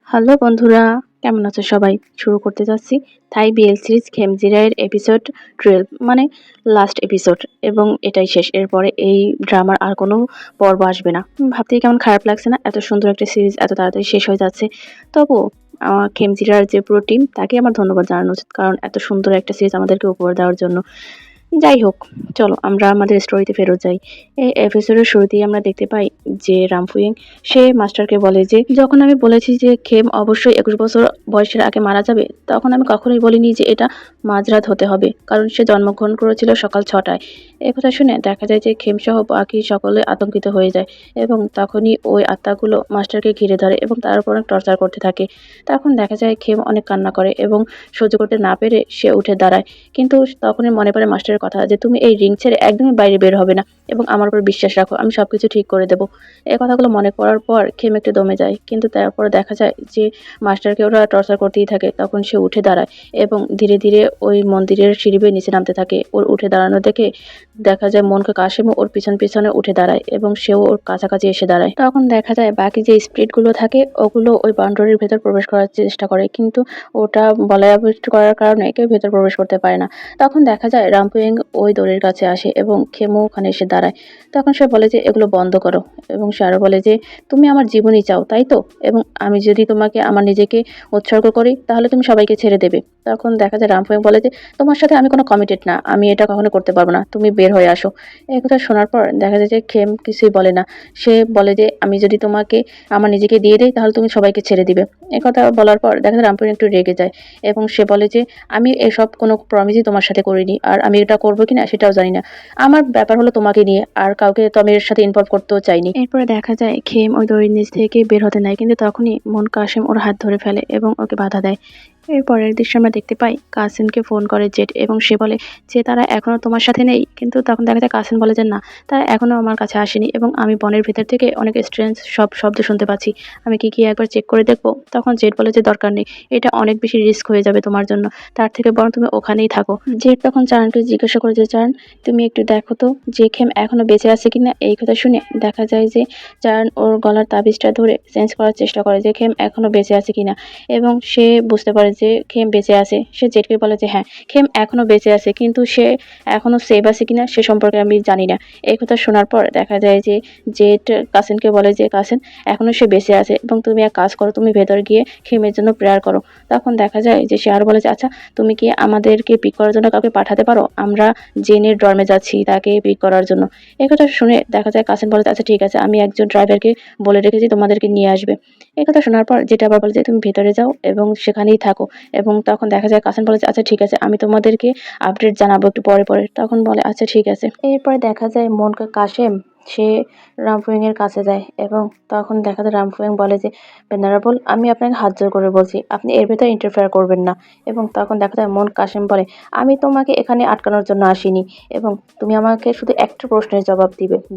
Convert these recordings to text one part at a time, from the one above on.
Hello বন্ধুরা, কেমন আছো সবাই? শুরু করতে যাচ্ছি থাই বিএল সিরিজ খেমজিরায়ের এপিসোড 12, মানে লাস্ট এপিসোড, এবং এটাই শেষ। এরপরে এই ড্রামার আর কোনো পর্ব আসবে না। ভাবতেই কেমন খারাপ লাগছে না? এত সুন্দর একটা সিরিজ এত তাড়াতাড়ি শেষ হয়ে যাচ্ছে। তবুও খেমজিরার যে পুরো টিম, তাকে আমার ধন্যবাদ জানানো উচিত, কারণ এত সুন্দর একটা সিরিজ আমাদেরকে উপহার দেওয়ার জন্য। যাই হোক, চলো আমরা আমাদের স্টোরিতে ফেরত যাই। এই এপিসোডের শুরুতেই আমরা দেখতে পাই যে রামফুইং সে মাস্টারকে বলে যে, যখন আমি বলেছি যে খেম অবশ্যই 21 বছর বয়সের আগে মারা যাবে, তখন আমি কখনোই বলিনি যে এটা মাঝরাত হতে হবে, কারণ সে জন্মগ্রহণ করেছিল সকাল 6টায়। এ কথা শুনে দেখা যায় যে খেম সহ বাকি সকলে আতঙ্কিত হয়ে যায়, এবং তখনই ওই আত্মাগুলো মাস্টারকে ঘিরে ধরে এবং তার উপর অনেক টর্চার করতে থাকে। তখন দেখা যায় খেম অনেক কান্না করে এবং সহ্য করতে না পেরে সে উঠে দাঁড়ায়। কিন্তু তখনই মনে পড়ে মাস্টারের কথা যে তুমি এই রিং ছেড়ে একদমই বাইরে বের হবে না, এবং আমার উপর বিশ্বাস রাখো, আমি সবকিছু ঠিক করে দেবো। এই কথাগুলো মনে পড়ার পর খেম একটু দমে যায়, কিন্তু তারপর দেখা যায় যে মাস্টারকে ওরা টর্চার করতেই থাকে। তখন সে উঠে দাঁড়ায় এবং ধীরে ধীরে ওই মন্দিরের সিঁড়ি বেয়ে নিচে নামতে থাকে। ওর উঠে দাঁড়ানো দেখে দেখা যায় মনকে কাশিমও ওর পিছনে উঠে দাঁড়ায় এবং সেও ওর কাছাকাছি এসে দাঁড়ায়। তখন দেখা যায় বাকি যে স্পিরিটগুলো থাকে ওগুলো ওই বাউন্ডারির ভেতর প্রবেশ করার চেষ্টা করে, কিন্তু ওটা বলয়াবৃত করার কারণে কেউ ভেতর প্রবেশ করতে পারে না। তখন দেখা যায় রামপুইং ওই দড়ির কাছে আসে এবং খেমু ওখানে এসে দাঁড়ায়। তখন সে বলে যে এগুলো বন্ধ করো, এবং সে আরো বলে যে তুমি আমার জীবনই চাও, তাই তো? এবং আমি যদি তোমাকে আমার নিজেকে উৎসর্গ করি তাহলে তুমি সবাইকে ছেড়ে দেবে। তখন দেখা যায় রামপুইং বলে যে তোমার সাথে আমি কোনো কমিটেড না, আমি এটা কখনো করতে পারবো না, তুমি বের হয়ে আসো। এই কথা শোনার পর দেখা যায় যে খেম কিছুই বলে না। সে বলে যে আমি যদি তোমাকে আমার নিজেকে দিয়ে দিই তাহলে তুমি সবাইকে ছেড়ে দিবে। একথা বলার পর দেখা যায় রামপুইং একটু রেগে যায় এবং সে বলে যে আমি এসব কোনো প্রমিসই তোমার সাথে করিনি, আর আমি এটা করবো কিনা সেটাও জানি না। আমার ব্যাপার হলো তোমাকে নিয়ে, আর কাউকে তো আমি এর সাথে ইনভলভ করতেও চাইনি। এরপরে দেখা যায় খেম ওই দড়ির নিচ থেকে বের হতে নেয়, কিন্তু তখনই মন কাশেম ওর হাত ধরে ফেলে এবং ওকে বাধা দেয়। এর পরের দৃশ্যে আমরা দেখতে পাই কাসিনকে ফোন করে জেড, এবং সে বলে যে তারা এখনো তোমার সাথে নেই। কিন্তু তখন দেখা যায় কাসিন বলে যে না, তারা এখনো আমার কাছে আসেনি, এবং আমি বনের ভেতর থেকে অনেক স্ট্রেঞ্জ সব শব্দ শুনতে পাচ্ছি। আমি কি একবার চেক করে দেখবো? তখন জেড বলে যে দরকার নেই, এটা অনেক বেশি রিস্ক হয়ে যাবে তোমার জন্য, তার থেকে বরং তুমি ওখানেই থাকো। জেড তখন চারণকে জিজ্ঞাসা করে যে চারণ, তুমি একটু দেখো তো যে খেম এখনো বেঁচে আছে কিনা। এই কথা শুনে দেখা যায় যে চারণ ওর গলার তাবিজটা ধরে সেন্স করার চেষ্টা করে যে খেম এখনো বেঁচে আছে কিনা, এবং সে বুঝতে পারে যে খেম বেঁচে আছে। সে জেডকে বলে যে হ্যাঁ, খেম এখনো বেঁচে আছে, কিন্তু সে এখনো সেভ আছে কিনা সে সম্পর্কে আমি জানি না। এই কথা শোনার পর দেখা যায় যে জেড কাসিনকে বলে যে কাসিন, এখনো সে বেঁচে আছে, এবং তুমি এক কাজ করো, তুমি ভেতর গিয়ে খেমের জন্য প্রেয়ার করো। তখন দেখা যায় যে সে আরো বলে যে আচ্ছা, তুমি কি আমাদেরকে পিক করার জন্য কাউকে পাঠাতে পারো? আমরা জেনের ডর্মে যাচ্ছি তাকে পিক করার জন্য। এই কথা শুনে দেখা যায় কাসিন বলে আচ্ছা ঠিক আছে, আমি একজন ড্রাইভারকে বলে রেখেছি তোমাদেরকে নিয়ে আসবে। এই কথা শোনার পর যেটা আবার বলে যে তুমি ভেতরে যাও এবং সেখানেই থাকো। এবং তখন দেখা যায় কাসিন বলে যে আচ্ছা ঠিক আছে, আমি তোমাদেরকে আপডেট জানাবো একটু পরে পরে। তখন বলে আচ্ছা ঠিক আছে। এরপরে দেখা যায় মনকা কাশেম সে রামফুইং এর কাছে যায়, এবং তখন দেখা যায় রামফুইং বলে যে ভেনারেবল, আমি আপনাকে হাত জোর করে বলছি আপনি এর ভেতরে ইন্টারফেয়ার করবেন না। এবং তখন দেখা যায় মন কাশেম বলে আমি তোমাকে এখানে আটকানোর জন্য আসিনি, এবং তুমি আমাকে শুধু একটা প্রশ্নের জবাব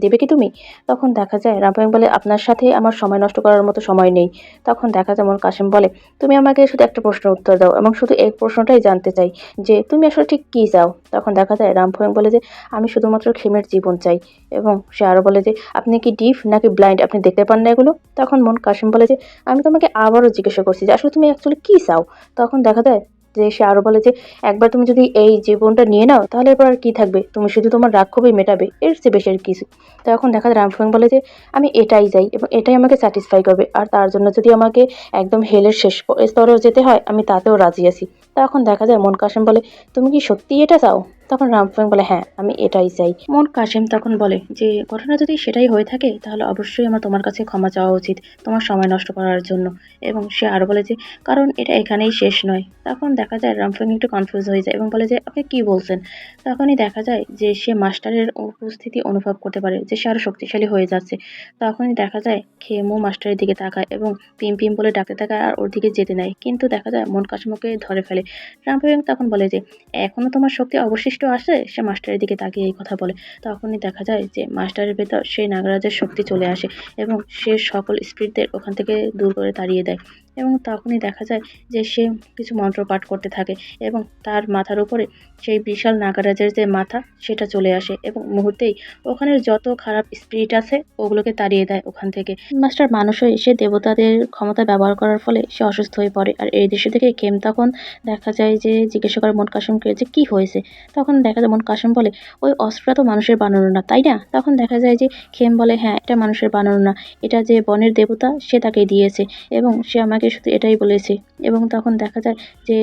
দিবে কি তুমি? তখন দেখা যায় রামফুইং বলে আপনার সাথে আমার সময় নষ্ট করার মতো সময় নেই। তখন দেখা যায় মন কাশেম বলে তুমি আমাকে শুধু একটা প্রশ্নের উত্তর দাও, এবং শুধু এই প্রশ্নটাই জানতে চাই যে তুমি আসলে ঠিক কী চাও। তখন দেখা যায় রামফুইং বলে যে আমি শুধুমাত্র খেমের জীবন চাই। এবং সে আরো বলে যে আপনি কি ডিফ নাকি ব্লাইন্ড, আপনি দেখতে পান না এগুলো? তখন মন কাশেম বলে যে আমি তোমাকে আবারও জিজ্ঞাসা করছি যে আসলে তুমি অ্যাকচুয়ালি কি চাও। তখন দেখা যায় যে সে আরো বলে যে একবার তুমি যদি এই জীবনটা নিয়ে নাও তাহলে এরপর আর কি থাকবে, তুমি শুধু তোমার রাগ ক্ষোভই মেটাবে, এর চেয়ে বেশি আর কিছু। তখন দেখা যায় রামফুং বলে যে আমি এটাই চাই, এবং এটাই আমাকে স্যাটিসফাই করবে, আর তার জন্য যদি আমাকে একদম হেলের শেষ স্তরেও যেতে হয় আমি তাতেও রাজি আছি। তখন দেখা যায় মন কাশেম বলে তুমি কি সত্যি এটা চাও? তখন রামফুং বলে হ্যাঁ, আমি এটাই চাই। মন কাশেম তখন বলে যে ঘটনা যদি সেটাই হয়ে থাকে তাহলে অবশ্যই আমার তোমার কাছে ক্ষমা চাওয়া উচিত তোমার সময় নষ্ট করার জন্য। এবং সে আরো বলে যে কারণ এটা এখানেই শেষ নয়। তখন দেখা যায় রামফুং একটু কনফিউজ হয়ে যায় এবং বলে যে আপনি কি বলছেন? তখনই দেখা যায় যে সে মাস্টারের উপস্থিতি অনুভব করতে পারে যে সে আরো শক্তিশালী হয়ে যাচ্ছে। তখনই দেখা যায় খেমু মাস্টারের দিকে তাকায় এবং পিম পিম বলে ডাকতে থাকায় আর ওর দিকে যেতে নেয়, কিন্তু দেখা যায় মন কাশেমকে ধরে ফেলে। রামফুং তখন বলে যে এখনো তোমার শক্তি অবশিষ্ট আছে? সে মাস্টারের দিকে তাকিয়ে এই কথা বলে। তখনই দেখা যায় যে মাস্টারের ভেতর সেই নাগরাজের শক্তি চলে আসে এবং সে সকল স্পিরিটদের ওখান থেকে দূর করে তাড়িয়ে দেয়। এবং তখনই দেখা যায় যে সে কিছু মন্ত্র পাঠ করতে থাকে এবং তার মাথার উপরে সেই বিশাল নাগারাজের যে মাথা সেটা চলে আসে এবং মুহূর্তেই ওখানের যত খারাপ স্পিরিট আছে ওগুলোকে তাড়িয়ে দেয় ওখান থেকে। মাস্টার মানুষ হয়ে সে দেবতাদের ক্ষমতা ব্যবহার করার ফলে সে অসুস্থ হয়ে পড়ে। আর এই দৃশ্য থেকে খেম তখন দেখা যায় যে জিজ্ঞাসা করে মন কাসেমকে যে কি হয়েছে। তখন দেখা যায় মন কাসেম বলে ওই অস্ত্রটা তো মানুষের বানানো না, তাই না? তখন দেখা যায় যে খেম বলে হ্যাঁ, এটা মানুষের বানানো না, এটা যে বনের দেবতা সে তাকে দিয়েছে এবং সে আমাকে শুধু এটাই বলেছে। এবং তখন দেখা যায় যে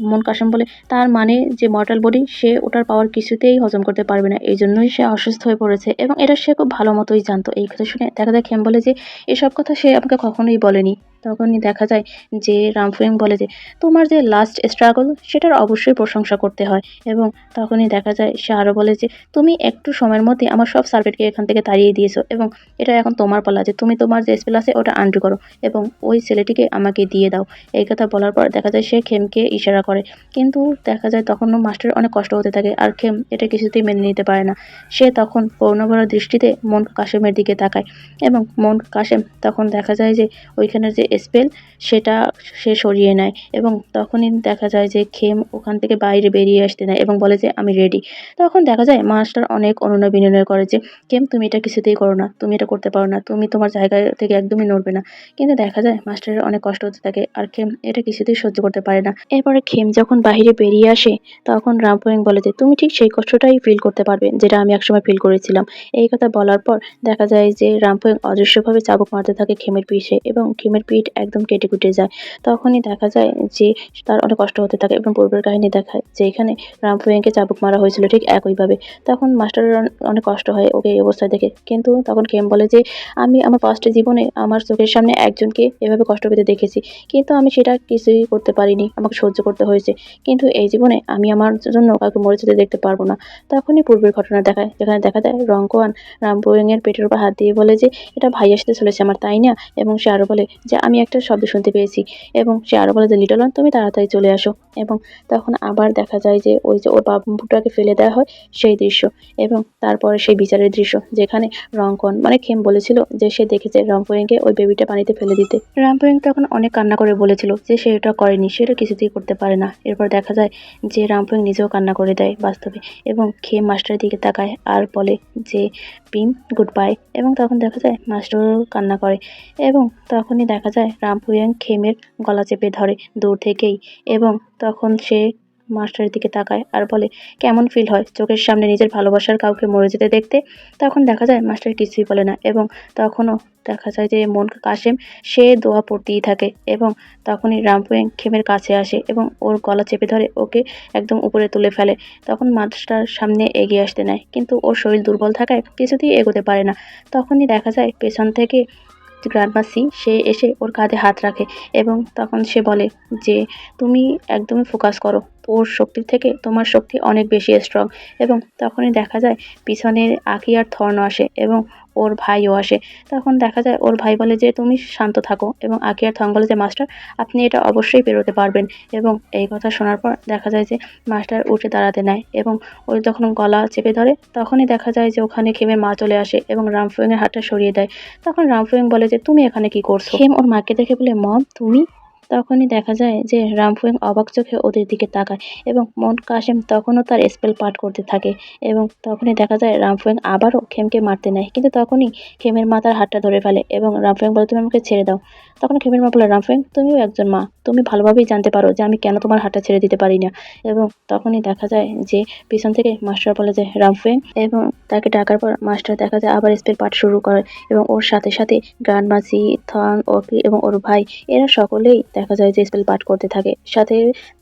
মন কাসেম বলে তার মানে যে মর্টাল বডি সে ওটার পাওয়ার কিছুতেই হজম করতে পারবে না, এই জন্যই সে অসুস্থ হয়ে পড়েছে এবং এটা সে খুব ভালো মতোই জানতো। এই কথা শুনে দেখা যায় খেম বলে যে এসব কথা সে আমাকে কখনোই বলেনি। তখনই দেখা যায় যে রামফুয়েং বলে যে তোমার যে লাস্ট স্ট্রাগল সেটার অবশ্যই প্রশংসা করতে হয়। এবং তখনই দেখা যায় সে আরও বলে যে তুমি একটু সময়ের মধ্যে আমার সব সার্ভেটকে এখান থেকে তাড়িয়ে দিয়েছো এবং এটা এখন তোমার পালা যে তুমি তোমার যে স্পেল আছে ওটা আনডু করো এবং ওই ছেলেটিকে আমাকে দিয়ে দাও। এই কথা বলার পর দেখা যায় সে খেমকে ইশারা করে, কিন্তু দেখা যায় তখনও মাস্টারের অনেক কষ্ট হতে থাকে আর খেম এটা কিছুতেই মেনে নিতে পারে না। সে তখন করুণাভরা দৃষ্টিতে মন কাসেমের দিকে তাকায় এবং মন কাসেম তখন দেখা যায় যে ওইখানের যে স্পেল সেটা সে সরিয়ে নেয় এবং তখনই দেখা যায় যে খেম ওখান থেকে বাইরে বেরিয়ে আসতে নেয় এবং বলে যে আমি রেডি। তখন দেখা যায় মাস্টার অনেক অনুনয় বিনয় করে যে খেম তুমি এটা কিছুতেই করো না, তুমি এটা করতে পারো না, তুমি তোমার জায়গা থেকে একদমই নড়বে না। কিন্তু দেখা যায় মাস্টারের অনেক কষ্ট হতে থাকে আর খেম এটা কিছুতেই সহ্য করতে পারে না। এরপরে খেম যখন বাইরে বেরিয়ে আসে তখন রামপুয়েং বলে যে তুমি ঠিক সেই কষ্টটাই ফিল করতে পারবে যেটা আমি একসময় ফিল করেছিলাম। এই কথা বলার পর দেখা যায় যে রামপুয়েং অদৃশ্যভাবে চাবুক মারতে থাকে খেমের পিঠে এবং খেমের পিঠ একদম কেটে কুটে যায়। তখনই দেখা যায় যে তার অনেক কষ্ট হতে থাকে এবং পূর্বের কাহিনী দেখায় যে এখানে রামপুয়েংকে চাবুক মারা হয়েছিল ঠিক একইভাবে। তখন মাস্টারের অনেক কষ্ট হয় ওকে এই অবস্থায় দেখে, কিন্তু তখন খেম বলে যে আমি আমার পাস্ট জীবনে আমার চোখের সামনে একজনকে এভাবে কষ্ট পেতে দেখেছি, কিন্তু আমি সেটা কিছুই করতে পারিনি, আমাকে সহ্য করতে হয়েছে। কিন্তু এই জীবনে আমি আমার জন্য কাউকে মরে যেতে দেখতে পারবো না। তখনই পূর্বের ঘটনা দেখায় যেখানে দেখা যায় রংকোয়ান রামপুয়েং এর পেটের উপর হাত দিয়ে বলে যে এটা ভাই আসতে চলেছে আমার, তাই না? এবং সে আরো বলে যে আমি একটা শব্দ শুনতে পেয়েছি এবং সে আরো বলে যে লিটল ওয়ান তুমি তাড়াতাড়ি চলে আসো। এবং তখন আবার দেখা যায় যে ওই যে ওর বাবুটাকে ফেলে দেওয়া হয় সেই দৃশ্য এবং তারপরে সেই বিচারের দৃশ্য যেখানে রংকন মানে খেম বলেছিল যে সে দেখেছে রামপুয়েংকে ওই বেবিটা পানিতে ফেলে দিতে। রামপুয়েং তখন অনেক কান্না করে বলেছিল যে সে এটা করেনি, সেটা কিছুতেই করতে পারে না। এরপর দেখা যায় যে রামপুয়েং নিজেও কান্না করে দেয় বাস্তবে এবং খেম মাস্টারের দিকে তাকায় আর বলে যে পিম গুড বাই। এবং তখন দেখা যায় মাস্টারও কান্না করে এবং তখনই দেখা যায় রামপুয়েং খেমের গলা চেপে ধরে দূর থেকেই এবং তখন সে মাস্টারের দিকে তাকায় আর বলে কেমন ফিল হয় চোখের সামনে নিজের ভালোবাসার কাউকে মরে যেতে দেখতে। তখন দেখা যায় মাস্টার কিছুই বলে না এবং তখনও দেখা যায় যে মন কাসেম সে দোয়া পড়তেই থাকে এবং তখনই রামপুয়েং খেমের কাছে আসে এবং ওর গলা চেপে ধরে ওকে একদম উপরে তুলে ফেলে। তখন মাস্টার সামনে এগিয়ে আসতে নেয় কিন্তু ওর শরীর দুর্বল থাকায় কিছুতেই এগোতে পারে না। তখনই দেখা যায় পেছন থেকে গ্র্যান্ডমা সে এসে ওর কাঁধে হাত রাখে এবং তখন সে বলে যে তুমি একদমই ফোকাস করো, ওর শক্তির থেকে তোমার শক্তি অনেক বেশি স্ট্রং। এবং তখনই দেখা যায় পিছনে আকি আর থর্ন আসে এবং ওর ভাইও আসে। তখন দেখা যায় ওর ভাই বলে যে তুমি শান্ত থাকো এবং আকি আর থর্ন বলে যে মাস্টার আপনি এটা অবশ্যই পেরোতে পারবেন। এবং এই কথা শোনার পর দেখা যায় যে মাস্টার উঠে দাঁড়াতে নেয় এবং ওই যখন গলা চেপে ধরে তখনই দেখা যায় যে ওখানে খেমের মা চলে আসে এবং রামফুয়েং এর হাতটা সরিয়ে দেয়। তখন রামফুয়েং বলে যে তুমি এখানে কি করছো? খেম ওর মাকে দেখে বলে মম তুমি। তখনই দেখা যায় যে রামফুয়েং অবাক চোখে ওদের দিকে তাকায় এবং মন কাসেম তখনও তার স্পেল পাঠ করতে থাকে এবং তখনই দেখা যায় রামফুয়েং আবারও খেমকে মারতে নেয়, কিন্তু তখনই খেমের মা তার হাতটা ধরে ফেলে এবং রামফুয়েং বলে তুমি আমাকে ছেড়ে দাও। তখন খেমের মা বলে রামফুয়েং তুমিও একজন মা, তুমি ভালোভাবেই জানতে পারো যে আমি কেন তোমার হাতটা ছেড়ে দিতে পারি না। এবং তখনই দেখা যায় যে পিছন থেকে মাস্টার বলে যে রামফুয়েং এবং তাকে ডাকার পর মাস্টার দেখা যায় আবার স্পেল পাঠ শুরু করে এবং ওর সাথে সাথে গ্র্যান্ডমা থন ওকি এবং ওর ভাই এরা সকলেই দেখা যায় যে স্পেল পাঠ করতে থাকে, সাথে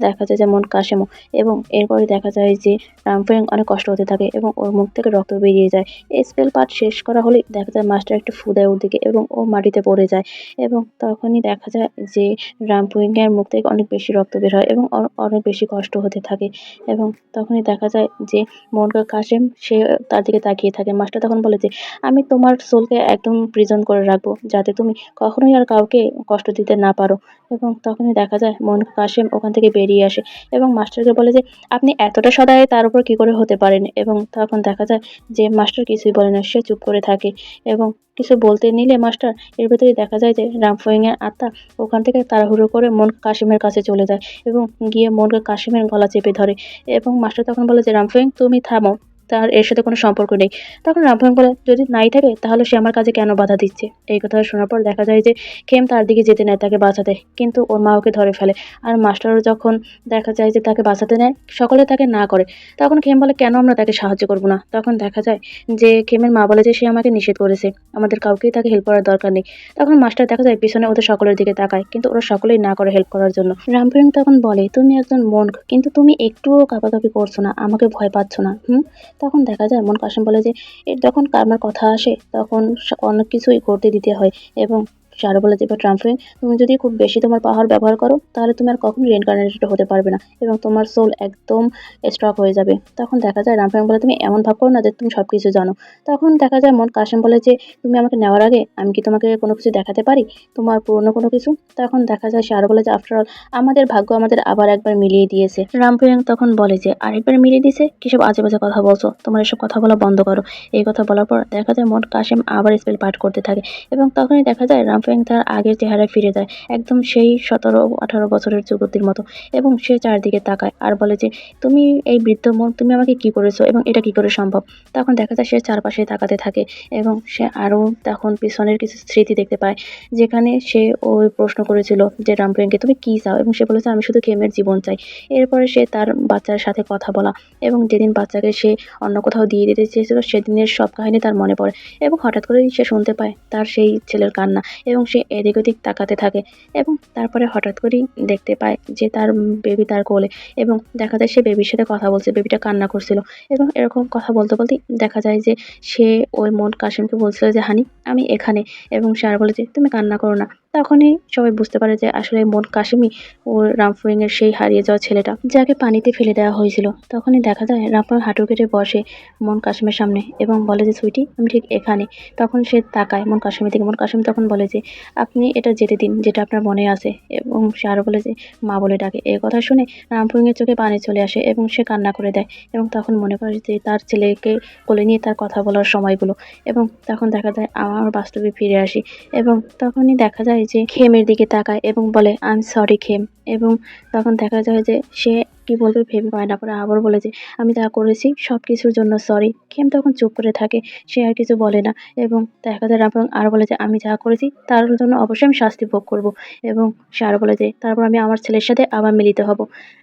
দেখা যায় যেমন কাশেমও। এবং এরপরে দেখা যায় যে রামফুয়েং অনেক কষ্ট হতে থাকে এবং ওর মুখ থেকে রক্ত বেরিয়ে যায়। এই স্পেল পাঠ শেষ করা হলেই দেখা যায় মাস্টার একটু ফু দেয় ওর দিকে এবং ও মাটিতে পড়ে যায় এবং তখনই দেখা যায় যে রামফুয়েং এর মুখ থেকে অনেক বেশি রক্ত বের হয় এবং ওর অনেক বেশি কষ্ট হতে থাকে। এবং তখনই দেখা যায় যে মনকা কাশেম সে তার দিকে দিকে তাকিয়ে থাকে। মাস্টার তখন বলে যে আমি তোমার সোলকে একদম প্রিজন করে রাখবো, যাতে তুমি কখনোই আর কাউকে কষ্ট দিতে না পারো। এবং তখনই দেখা যায় কাশেম ওখান থেকে বেরিয়ে আসে এবং মাস্টারকে বলে যে আপনি এতটা সদয় তার উপর কি করে হতে পারেন। এবং তখন দেখা যায় যে মাস্টার কিছুই বলে না, সে চুপ করে থাকে। এবং কিছু বলতে নিলে মাস্টার, এর ভেতরেই দেখা যায় যে রামফোইং এর আত্মা ওখান থেকে তাড়াহুড়ো করে কাশিমের কাছে চলে যায় এবং গিয়ে কাশিমের গলা চেপে ধরে। এবং মাস্টার তখন বলে যে রামফোইং তুমি থামো, তার এর সাথে কোনো সম্পর্ক নেই। তখন রামফোইং বলে যদি নাই থাকে তাহলে সে আমার কাজে কেন বাধা দিচ্ছে। এই কথা শোনার পর দেখা যায় যে খেম তার দিকে যেতে নেয় তাকে বাঁচাতে, কিন্তু ওর মা ওকে ধরে ফেলে। আর মাস্টারও যখন দেখা যায় যে তাকে বাঁচাতে নেয়, সকলে তাকে না করে। তখন খেম বলে কেন আমরা তাকে সাহায্য করব না। তখন দেখা যায় যে খেমের মা বলে যে সে আমাকে নিষেধ করেছে, আমাদের কাউকেই তাকে হেল্প করার দরকার নেই। তখন মাস্টার দেখা যায় পিছনে ওদের সকলের দিকে তাকায়, কিন্তু ওরা সকলেই না করে হেল্প করার জন্য। রামফিং তখন বলে তুমি একজন মনক, কিন্তু তুমি একটুও কাঁপাকাঁপি করছো না, আমাকে ভয় পাচ্ছ না। তখন দেখা যায় কাশিম বলে যে এর যখন কার্মার কথা আসে তখন অনেক কিছুই করতে দিতে হয়। এবং সে আরো বলে যে বাট রামফিং, তুমি যদি খুব বেশি তোমার পাওয়ার ব্যবহার করো তাহলে তুমি আর কখনো রিইনকার্নেটেড হতে পারবে না এবং তোমার সোল একদম স্ট্রক হয়ে যাবে। তখন দেখা যায় রামফিং বলে তুমি এমন ভাব করো না যে তুমি সবকিছু জানো। তখন দেখা যায় কাশিম বলে যে তুমি আমাকে নেওয়ার আগে আমি কি তোমাকে কোনো কিছু দেখাতে পারি, তোমার পুরনো কোনো কিছু। তখন দেখা যায় সে আরো বলে যে আফটার অল আমাদের ভাগ্য আমাদের আবার একবার মিলিয়ে দিয়েছে। রামফিং তখন বলে যে আরেকবার মিলিয়ে দিয়েছে, কিসব আজে বাজে কথা বলছো, তোমার এসব কথা বলা বন্ধ করো। এই কথা বলার পর দেখা যায় কাশিম আবার স্পেল পাঠ করতে থাকে এবং তখনই দেখা যায় রামফিং তার আগের চেহারায় ফিরে যায়, একদম সেই 17-18 বছরের যুবতীর মতো। এবং সে চারদিকে তাকায় আর বলে যে তুমি এই বৃদ্ধ তুমি আমাকে কি করেছো এবং এটা কি করে সম্ভব। তখন দেখা যায় সে চারপাশে তাকাতে থাকে এবং সে আরো তখন পিছনের কিছু স্মৃতি দেখতে পায়, যেখানে সে ওই প্রশ্ন করেছিল যে রামফিংকে তুমি কি চাও, এবং সে বলেছে আমি শুধু খেমের জীবন চাই। এরপরে সে তার বাচ্চার সাথে কথা বলা এবং যেদিন বাচ্চাকে সে অন্য কোথাও দিয়ে দিতে চেয়েছিল সেদিনের সব কাহিনী তার মনে পড়ে। এবং হঠাৎ করেই সে শুনতে পায় তার সেই ছেলের কান্না এবং সে এদিক ওদিক তাকাতে থাকে। এবং তারপরে হঠাৎ করেই দেখতে পায় যে তার বেবি তার কোলে, এবং দেখা যায় সে বেবির সাথে কথা বলছে, বেবিটা কান্না করছিল। এবং এরকম কথা বলতে বলতেই দেখা যায় যে সে ওই কাশিমকে বলছিল যে হানি আমি এখানে, এবং সে আর বলে যে তুমি কান্না করো না। তখনই সবাই বুঝতে পারে যে আসলে কাশিমই ও রামফুইং এর সেই হারিয়ে যাওয়া ছেলেটা, যাকে পানিতে ফেলে দেওয়া হয়েছিল। তখনই দেখা যায় রামফুইং হাঁটু কেটে বসে কাশিমের সামনে এবং বলে যে সুইটি আমি ঠিক এখানে। তখন সে তাকায় কাশিমের দিকে। কাশিম তখন বলে যে আপনি এটা যেতে দিন যেটা আপনার মনে আছে। এবং সে আরো বলে যে মা বলে ডাকে। এই কথা শুনে রামফুইং এর চোখে পানি চলে আসে এবং সে কান্না করে দেয়। এবং তখন মনে করে যে তার ছেলেকে কোলে নিয়ে তার কথা বলার সময়গুলো। এবং তখন দেখা যায় আমার বাস্তবে ফিরে আসি এবং তখনই দেখা যায় যে খেমের দিকে তাকায় এবং বলে আই এম সরি খেম। এবং তখন দেখা যায় যে সে কি বলবে ভেবে পায় না, পরে আবার বলে যে আমি যা করেছি সব কিছুর জন্য সরি। খেম তখন চুপ করে থাকে, সে আর কিছু বলে না। এবং দেখা যায় রামফিং আরো বলে যে আমি যা করেছি তার জন্য অবশ্যই আমি শাস্তি ভোগ করব। এবং সে আরো বলে যে তারপর আমি আমার ছেলের সাথে আবার মিলিত হব।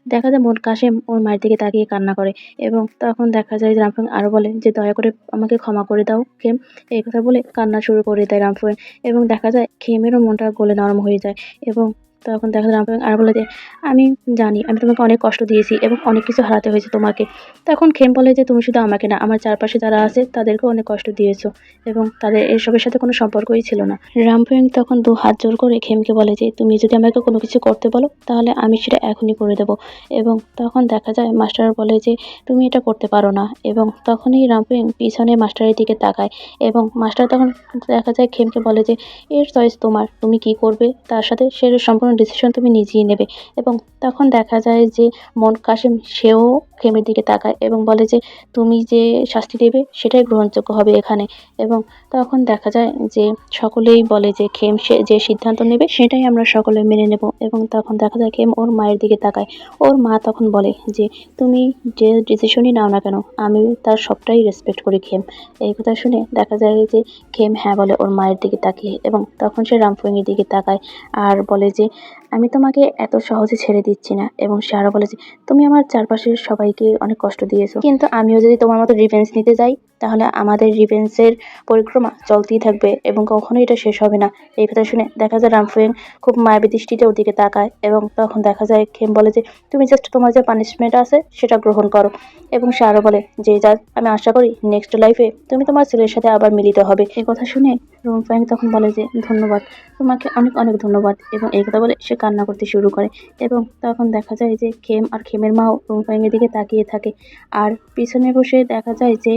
দেখা যায় কাশিম ওর মায়ের দিকে তাকিয়ে কান্না করে। এবং তখন দেখা যায় যে রামফিং আরো বলে যে দয়া করে আমাকে ক্ষমা করে দাও খেম। এই কথা বলে কান্না শুরু করে দেয় রামফিং। এবং দেখা যায় খেমেরও মনটা গলে নরম হয়ে যায়। এবং তখন দেখা যায় রামফিং আর বলে যে আমি জানি আমি তোমাকে অনেক কষ্ট দিয়েছি এবং অনেক কিছু হারাতে হয়েছে তোমাকে। তখন খেম বলে যে তুমি শুধু আমাকে না, আমার চারপাশে যারা আছে তাদেরকেও অনেক কষ্ট দিয়েছো এবং তাদের এসবের সাথে কোনো সম্পর্কই ছিল না। রামফিং তখন দু হাত জোর করে খেমকে বলে যে তুমি যদি আমাকে কোনো কিছু করতে বলো তাহলে আমি সেটা এখনই করে দেবো। এবং তখন দেখা যায় মাস্টার বলে যে তুমি এটা করতে পারো না। এবং তখনই রামফিং পিছনে মাস্টারের দিকে তাকায় এবং মাস্টার তখন দেখা যায় খেমকে বলে যে এর চয়েস তোমার, তুমি কি করবে তার সাথে সে সম্পূর্ণ ডিসিশন তুমি নিজেই নেবে। এবং তখন দেখা যায় যে কাশিম সেও খেমের দিকে তাকায় এবং বলে যে তুমি যে শাস্তি দেবে সেটাই গ্রহণযোগ্য হবে এখানে। এবং তখন দেখা যায় যে সকলেই বলে যে খেম সে যে সিদ্ধান্ত নেবে সেটাই আমরা সকলে মেনে নেব। এবং তখন দেখা যায় খেম ওর মায়ের দিকে তাকায়, ওর মা তখন বলে যে তুমি যে ডিসিশনই নাও না কেন আমি তার সবটাই রেসপেক্ট করি খেম। এই কথা শুনে দেখা যায় যে খেম হ্যাঁ বলে ওর মায়ের দিকে তাকিয়ে। এবং তখন সে রামফুইং এর দিকে তাকায় আর বলে যে আমি তোমাকে এত সহজে ছেড়ে দিচ্ছি না। এবং সে আরো বলে যে তুমি আমার চারপাশের সবাইকে অনেক কষ্ট দিয়েছো, কিন্তু আমিও যদি তোমার মতো রিভেঞ্জ নিতে যাই তাহলে আমাদের রিভেঞ্জের পরিক্রমা চলতেই থাকবে এবং কখনোই এটা শেষ হবে না। এই কথা শুনে দেখা যায় রামফুইং খুব মায়াবী দৃষ্টিতে ওর দিকে তাকায়। এবং তখন দেখা যায় খেম বলে যে তুমি জাস্ট তোমার যে পানিশমেন্ট আছে সেটা গ্রহণ করো। এবং সে আরো বলে যে যা আমি আশা করি নেক্সট লাইফে তুমি তোমার ছেলের সাথে আবার মিলিত হবে। এই কথা শুনে রামফুইং তখন বলে যে ধন্যবাদ, তোমাকে অনেক অনেক ধন্যবাদ। এবং এই কথা বলে সে কান্না করতে শুরু করে। এবং তখন দেখা যায় যে খেম আর খেমের মাও রামফুইং এর দিকে তাকিয়ে থাকে। আর পিছনে বসে দেখা যায় যে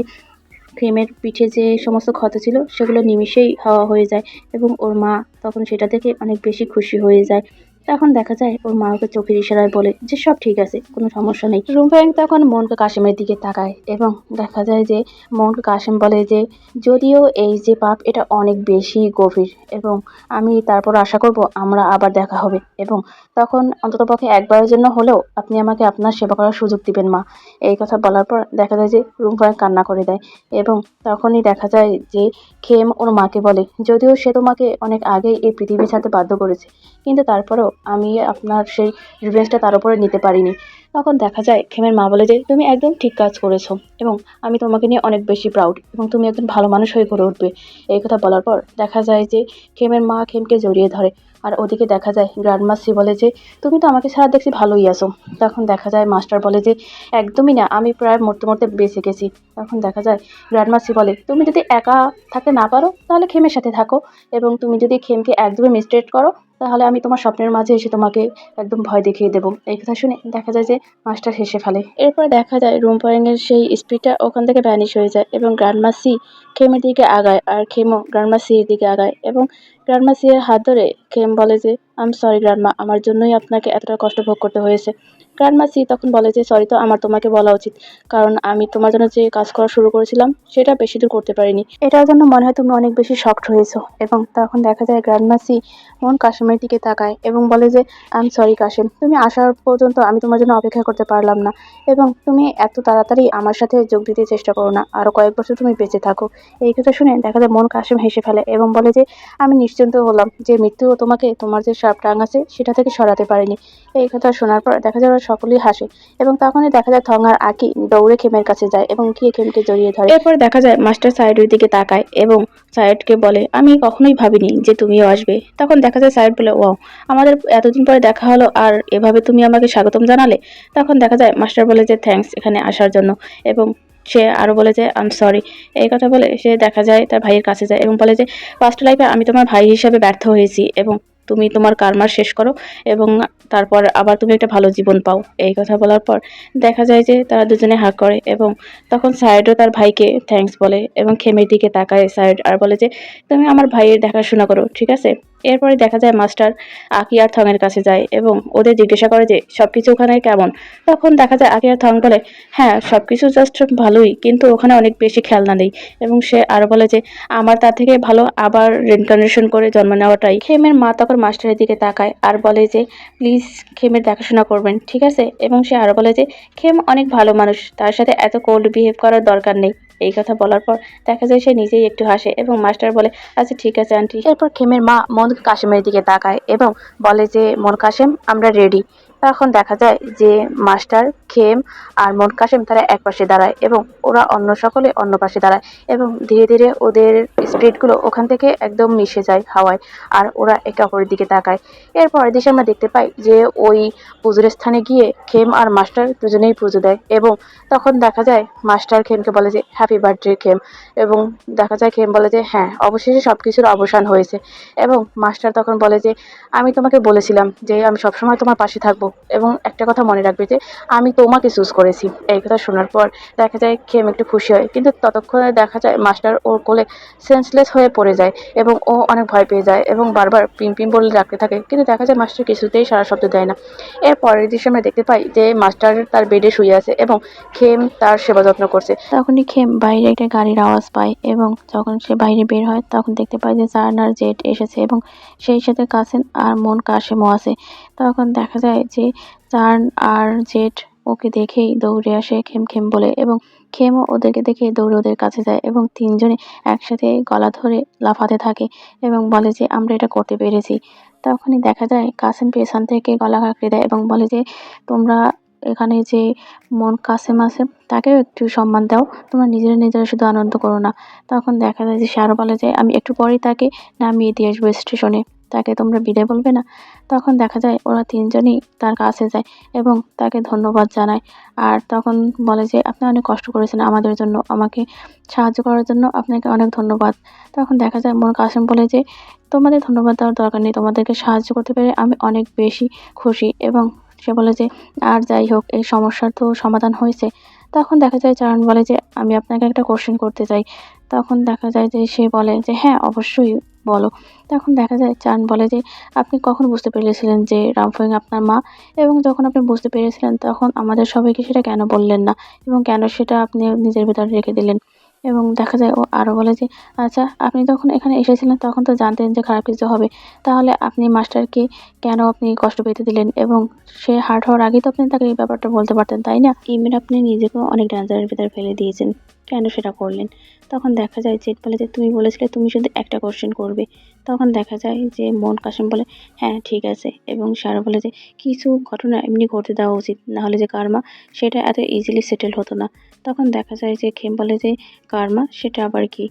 খেমের পিঠে যে সমস্ত ক্ষত ছিল সেগুলো নিমিষেই হাওয়া হয়ে যায় এবং ওর মা তখন সেটা দেখে অনেক বেশি খুশি হয়ে যায়। তখন দেখা যায় ওর মা ওকে চোখের ইশারায় বলে যে সব ঠিক আছে, কোনো সমস্যা নেই। রুম্পায়ং তখন মনকে কাশিমের দিকে তাকায় এবং দেখা যায় যে মনকে কাশিম বলে যে যদিও এই যে পাপ এটা অনেক বেশি গভীর এবং আমি তারপর আশা করব আমরা আবার দেখা হবে এবং তখন অন্ততপক্ষে একবারের জন্য হলেও আপনি আমাকে আপনার সেবা করার সুযোগ দিবেন মা। এই কথা বলার পর দেখা যায় যে রুম্পায়ং কান্না করে দেয় এবং তখনই দেখা যায় যে খেম ওর মাকে বলে যদিও সে তোমাকে অনেক আগেই এই পৃথিবী ছাড়তে বাধ্য করেছে, কিন্তু তারপরেও আমি আপনার সেই রিভেঞ্জটা তার উপরে নিতে পারিনি। তখন দেখা যায় খেমের মা বলে যে তুমি একদম ঠিক কাজ করেছো এবং আমি তোমাকে নিয়ে অনেক বেশি প্রাউড এবং তুমি একজন ভালো মানুষ হয়ে গড়ে উঠবে। এই কথা বলার পর দেখা যায় যে খেমের মা খেমকে জড়িয়ে ধরে আর ওদিকে দেখা যায় গ্র্যান্ডমাসি বলে যে তুমি তো আমাকে ছাড়া দেখছি ভালোই আছো। তখন দেখা যায় মাস্টার বলে যে একদমই না, আমি প্রায় মরতে মরতে বেঁচে গেছি। তখন দেখা যায় গ্র্যান্ডমাসি বলে তুমি যদি একা থাকতে না পারো তাহলে খেমের সাথে থাকো এবং তুমি যদি খেমকে একদমই মিসট্রিট করো তাহলে আমি তোমার স্বপ্নের মাঝে এসে তোমাকে একদম ভয় দেখিয়ে দেবো। এই কথা শুনে দেখা যায় যে মাস্টার হেসে ফেলে। এরপর দেখা যায় রুম্পায়ং এর সেই স্পিডটা ওখান থেকে ভ্যানিশ হয়ে যায় এবং গ্র্যান্ডমাসি খেমের দিকে আগায় আর খেমও গ্র্যান্ডমাসির দিকে আগায় এবং গ্র্যান্ডমাসি এর হাত ধরে খেম বলে যে আম সরি গ্র্যান্ডমা, আমার জন্যই আপনাকে এতটা কষ্ট ভোগ করতে হয়েছে। গ্র্যান্ডমাসি তখন বলে যে সরি তো আমার তোমাকে বলা উচিত, কারণ আমি তোমার জন্য যে কাজ করা শুরু করেছিলাম সেটা বেশি দূর করতে পারিনি। এটার জন্য মনে হয় তুমি অনেক বেশি শকড হয়েছো। এবং তখন দেখা যায় গ্র্যান্ডমাসি মন কাশিমের দিকে তাকায় এবং বলে যে আই এম সরি কাশিম, তুমি আসার পর্যন্ত আমি তোমার জন্য অপেক্ষা করতে পারলাম না এবং তুমি এত তাড়াতাড়ি আমার সাথে যোগ দিতে চেষ্টা করো না, আরো কয়েক বছর তুমি বেঁচে থাকো। এই কথা শুনে দেখা যায় মন কাশিম হেসে ফেলে এবং বলে যে আমি নিশ্চিন্ত হলাম যে মৃত্যুও তোমাকে তোমার যে শার্প টাং আছে সেটা থেকে সরাতে পারেনি। এই কথা শোনার পর দেখা যায় ওরা সকলেই হাসে এবং তখনই দেখা যায় থং আর আকি দৌড়ে খেমের কাছে যায় এবং গিয়ে খেমকে জড়িয়ে ধরে। এরপর দেখা যায় মাস্টার সাইডের দিকে তাকায় এবং সাইডকে বলে আমি কখনোই ভাবিনি যে তুমিও আসবে। তখন দেখা যায় সাইড বলে ওয়াও, আমাদের এতদিন পরে দেখা হলো আর এভাবে তুমি আমাকে স্বাগতম জানালে। তখন দেখা যায় মাস্টার বলে যে থ্যাঙ্কস এখানে আসার জন্য এবং সে আরো বলে যে আই এম সরি। এই কথা বলে সে দেখা যায় তার ভাইয়ের কাছে যায় এবং বলে যে ফার্স্ট লাইফে আমি তোমার ভাই হিসাবে ব্যর্থ হয়েছি এবং তুমি তোমার কার্মা শেষ করো এবং তারপর আবার তুমি একটা ভালো জীবন পাও। এই কথা বলার পর দেখা যায় যে তারা দুজনে হাগ করে এবং তখন সাইডও তার ভাইকে থ্যাঙ্কস বলে এবং খেমের দিকে তাকায় সাইড আর বলে যে তুমি আমার ভাইয়ের দেখাশোনা করো, ঠিক আছে। এরপরে দেখা যায় মাস্টার আকি আর থং এর কাছে যায় এবং ওদের জিজ্ঞাসা করে যে সবকিছু ওখানে কেমন। তখন দেখা যায় আকি আর থং বলে হ্যাঁ সবকিছু জাস্ট ভালোই, কিন্তু ওখানে অনেক বেশি খেলনা নেই এবং সে আরো বলে যে আমার তার থেকে ভালো আবার রিইনকার্নেশন করে জন্ম নেওয়াটাই। খেমের মা তখন মাস্টারের দিকে তাকায় আর বলে যে প্লিজ খেমের দেখাশোনা করবেন, ঠিক আছে। এবং সে আরো বলে যে খেম অনেক ভালো মানুষ, তার সাথে এত কোল্ড বিহেভ করার দরকার নেই। এই কথা বলার পর দেখা যায় সে নিজেই একটু হাসে এবং মাস্টার বলে আচ্ছা ঠিক আছে আন্টি। এরপর খেমের মা মন কাশিমের দিকে তাকায় এবং বলে যে মন কাশিম আমরা রেডি। তখন দেখা যায় যে মাস্টার খেম আর মন কাশিম তারা এক পাশে দাঁড়ায় এবং ওরা অন্য সকলে অন্য পাশে দাঁড়ায় এবং ধীরে ধীরে ওদের স্পিরিটগুলো ওখান থেকে একদম মিশে যায় হাওয়ায় আর ওরা একে অপরের দিকে তাকায়। এরপরের দিকে আমরা দেখতে পাই যে ওই পুজোর স্থানে গিয়ে খেম আর মাস্টার দুজনেই পুজো দেয় এবং তখন দেখা যায় মাস্টার খেমকে বলে যে হ্যাপি বার্থডে খেম এবং দেখা যায় খেম বলে যে হ্যাঁ অবশেষে সবকিছুর অবসান হয়েছে এবং মাস্টার তখন বলে যে আমি তোমাকে বলেছিলাম যে আমি সবসময় তোমার পাশে থাকবো এবং একটা কথা মনে রাখবে যে আমি তোমাকে চুজ করেছি। এই কথা শোনার পর দেখা যায় খেম একটু খুশি হয়, কিন্তু ততক্ষণে দেখা যায় মাস্টার ওর কোলে সেন্সলেস হয়ে পড়ে যায় এবং ও অনেক ভয় পেয়ে যায় এবং বারবার পিম পিম বলে ডাকতে থাকে, কিন্তু দেখা যায় মাস্টার কিছুতেই সারা শব্দ দেয় না। এর পরের দৃশ্যে আমরা দেখতে পাই যে মাস্টার তার বেডে শুয়ে আছে এবং খেম তার সেবা যত্ন করছে। তখনই খেম বাইরে একটা গাড়ির আওয়াজ পায় এবং যখন সে বাইরে বের হয় তখন দেখতে পায় যে চার্ন আর জেট এসেছে এবং সেই সাথে কাসেম আর মন কাশেমও আছে। তখন দেখা যায় যে চার্ন আর জেট ওকে দেখেই দৌড়ে আসে খেম খেম বলে এবং খেমও ওদেরকে দেখে দৌড়ে ওদের কাছে যায় এবং তিনজনে একসাথে গলা ধরে লাফাতে থাকে এবং বলে যে আমরা এটা করতে পেরেছি। তখনই দেখা যায় কাসেম পেছন থেকে গলা কাঁকড়ে দেয় এবং বলে যে তোমরা এখানে যে মন কাসেম আছে তাকেও একটু সম্মান দাও, তোমরা নিজেরা নিজেরা শুধু আনন্দ করো না। তখন দেখা যায় যে সে আরো বলে যে আমি একটু পরেই তাকে নামিয়ে দিয়ে আসবো স্টেশনে, তাকে তোমরা বিদায় বলবে না। তখন দেখা যায় ওরা তিনজনই তার কাছে যায় এবং তাকে ধন্যবাদ জানায় আর তখন বলে যে আপনি অনেক কষ্ট করেছেন আমাদের জন্য, আমাকে সাহায্য করার জন্য আপনাকে অনেক ধন্যবাদ। তখন দেখা যায় মন কাসেম বলে যে তোমাদের ধন্যবাদ দেওয়ার দরকার নেই, তোমাদেরকে সাহায্য করতে পেরে আমি অনেক বেশি খুশি। এবং সে বলে যে আর যাই হোক এই সমস্যার তো সমাধান হয়েছে, তখন দেখা যায় চারণ বলে যে আমি আপনাকে একটা কোশ্চেন করতে চাই। তখন দেখা যায় যে সে বলে যে হ্যাঁ অবশ্যই বলো। তখন দেখা যায় চারণ বলে যে আপনি কখন বুঝতে পেরেছিলেন যে রামফুইং আপনার মা, এবং যখন আপনি বুঝতে পেরেছিলেন তখন আমাদের সবাইকে সেটা কেন বললেন না, এবং কেন সেটা আপনি নিজের ভেতরে রেখে দিলেন। এবং দেখা যায় ও আরো বলে যে আচ্ছা আপনি যখন এখানে এসেছিলেন তখন তো জানতেন যে খারাপ কিছু হবে, তাহলে আপনি মাস্টারকে কেন আপনি কষ্ট পেতে দিলেন, এবং সে হার্ট হওয়ার আগেই তো আপনি তাকে এই ব্যাপারটা বলতে পারতেন, তাই না? ইভেন আপনি নিজেকেও অনেক ডেঞ্জারের ভিতরে ফেলে দিয়েছেন, কেন সেটা করলেন? তখন দেখা যায় জেড বলে যে তুমি বলেছিলে তুমি শুধু একটা কোশ্চেন করবে। তখন দেখা যায় যে মন কাসেম বলে হ্যাঁ ঠিক আছে, এবং সারা বলে যে কিছু ঘটনা এমনি ঘটে দেওয়া উচিত, না হলে যে কার্মা সেটা এত ইজিলি সেটেল হতো না। তখন দেখা যায় যে খেম বলে যে কার্মা সেটা আবার কি?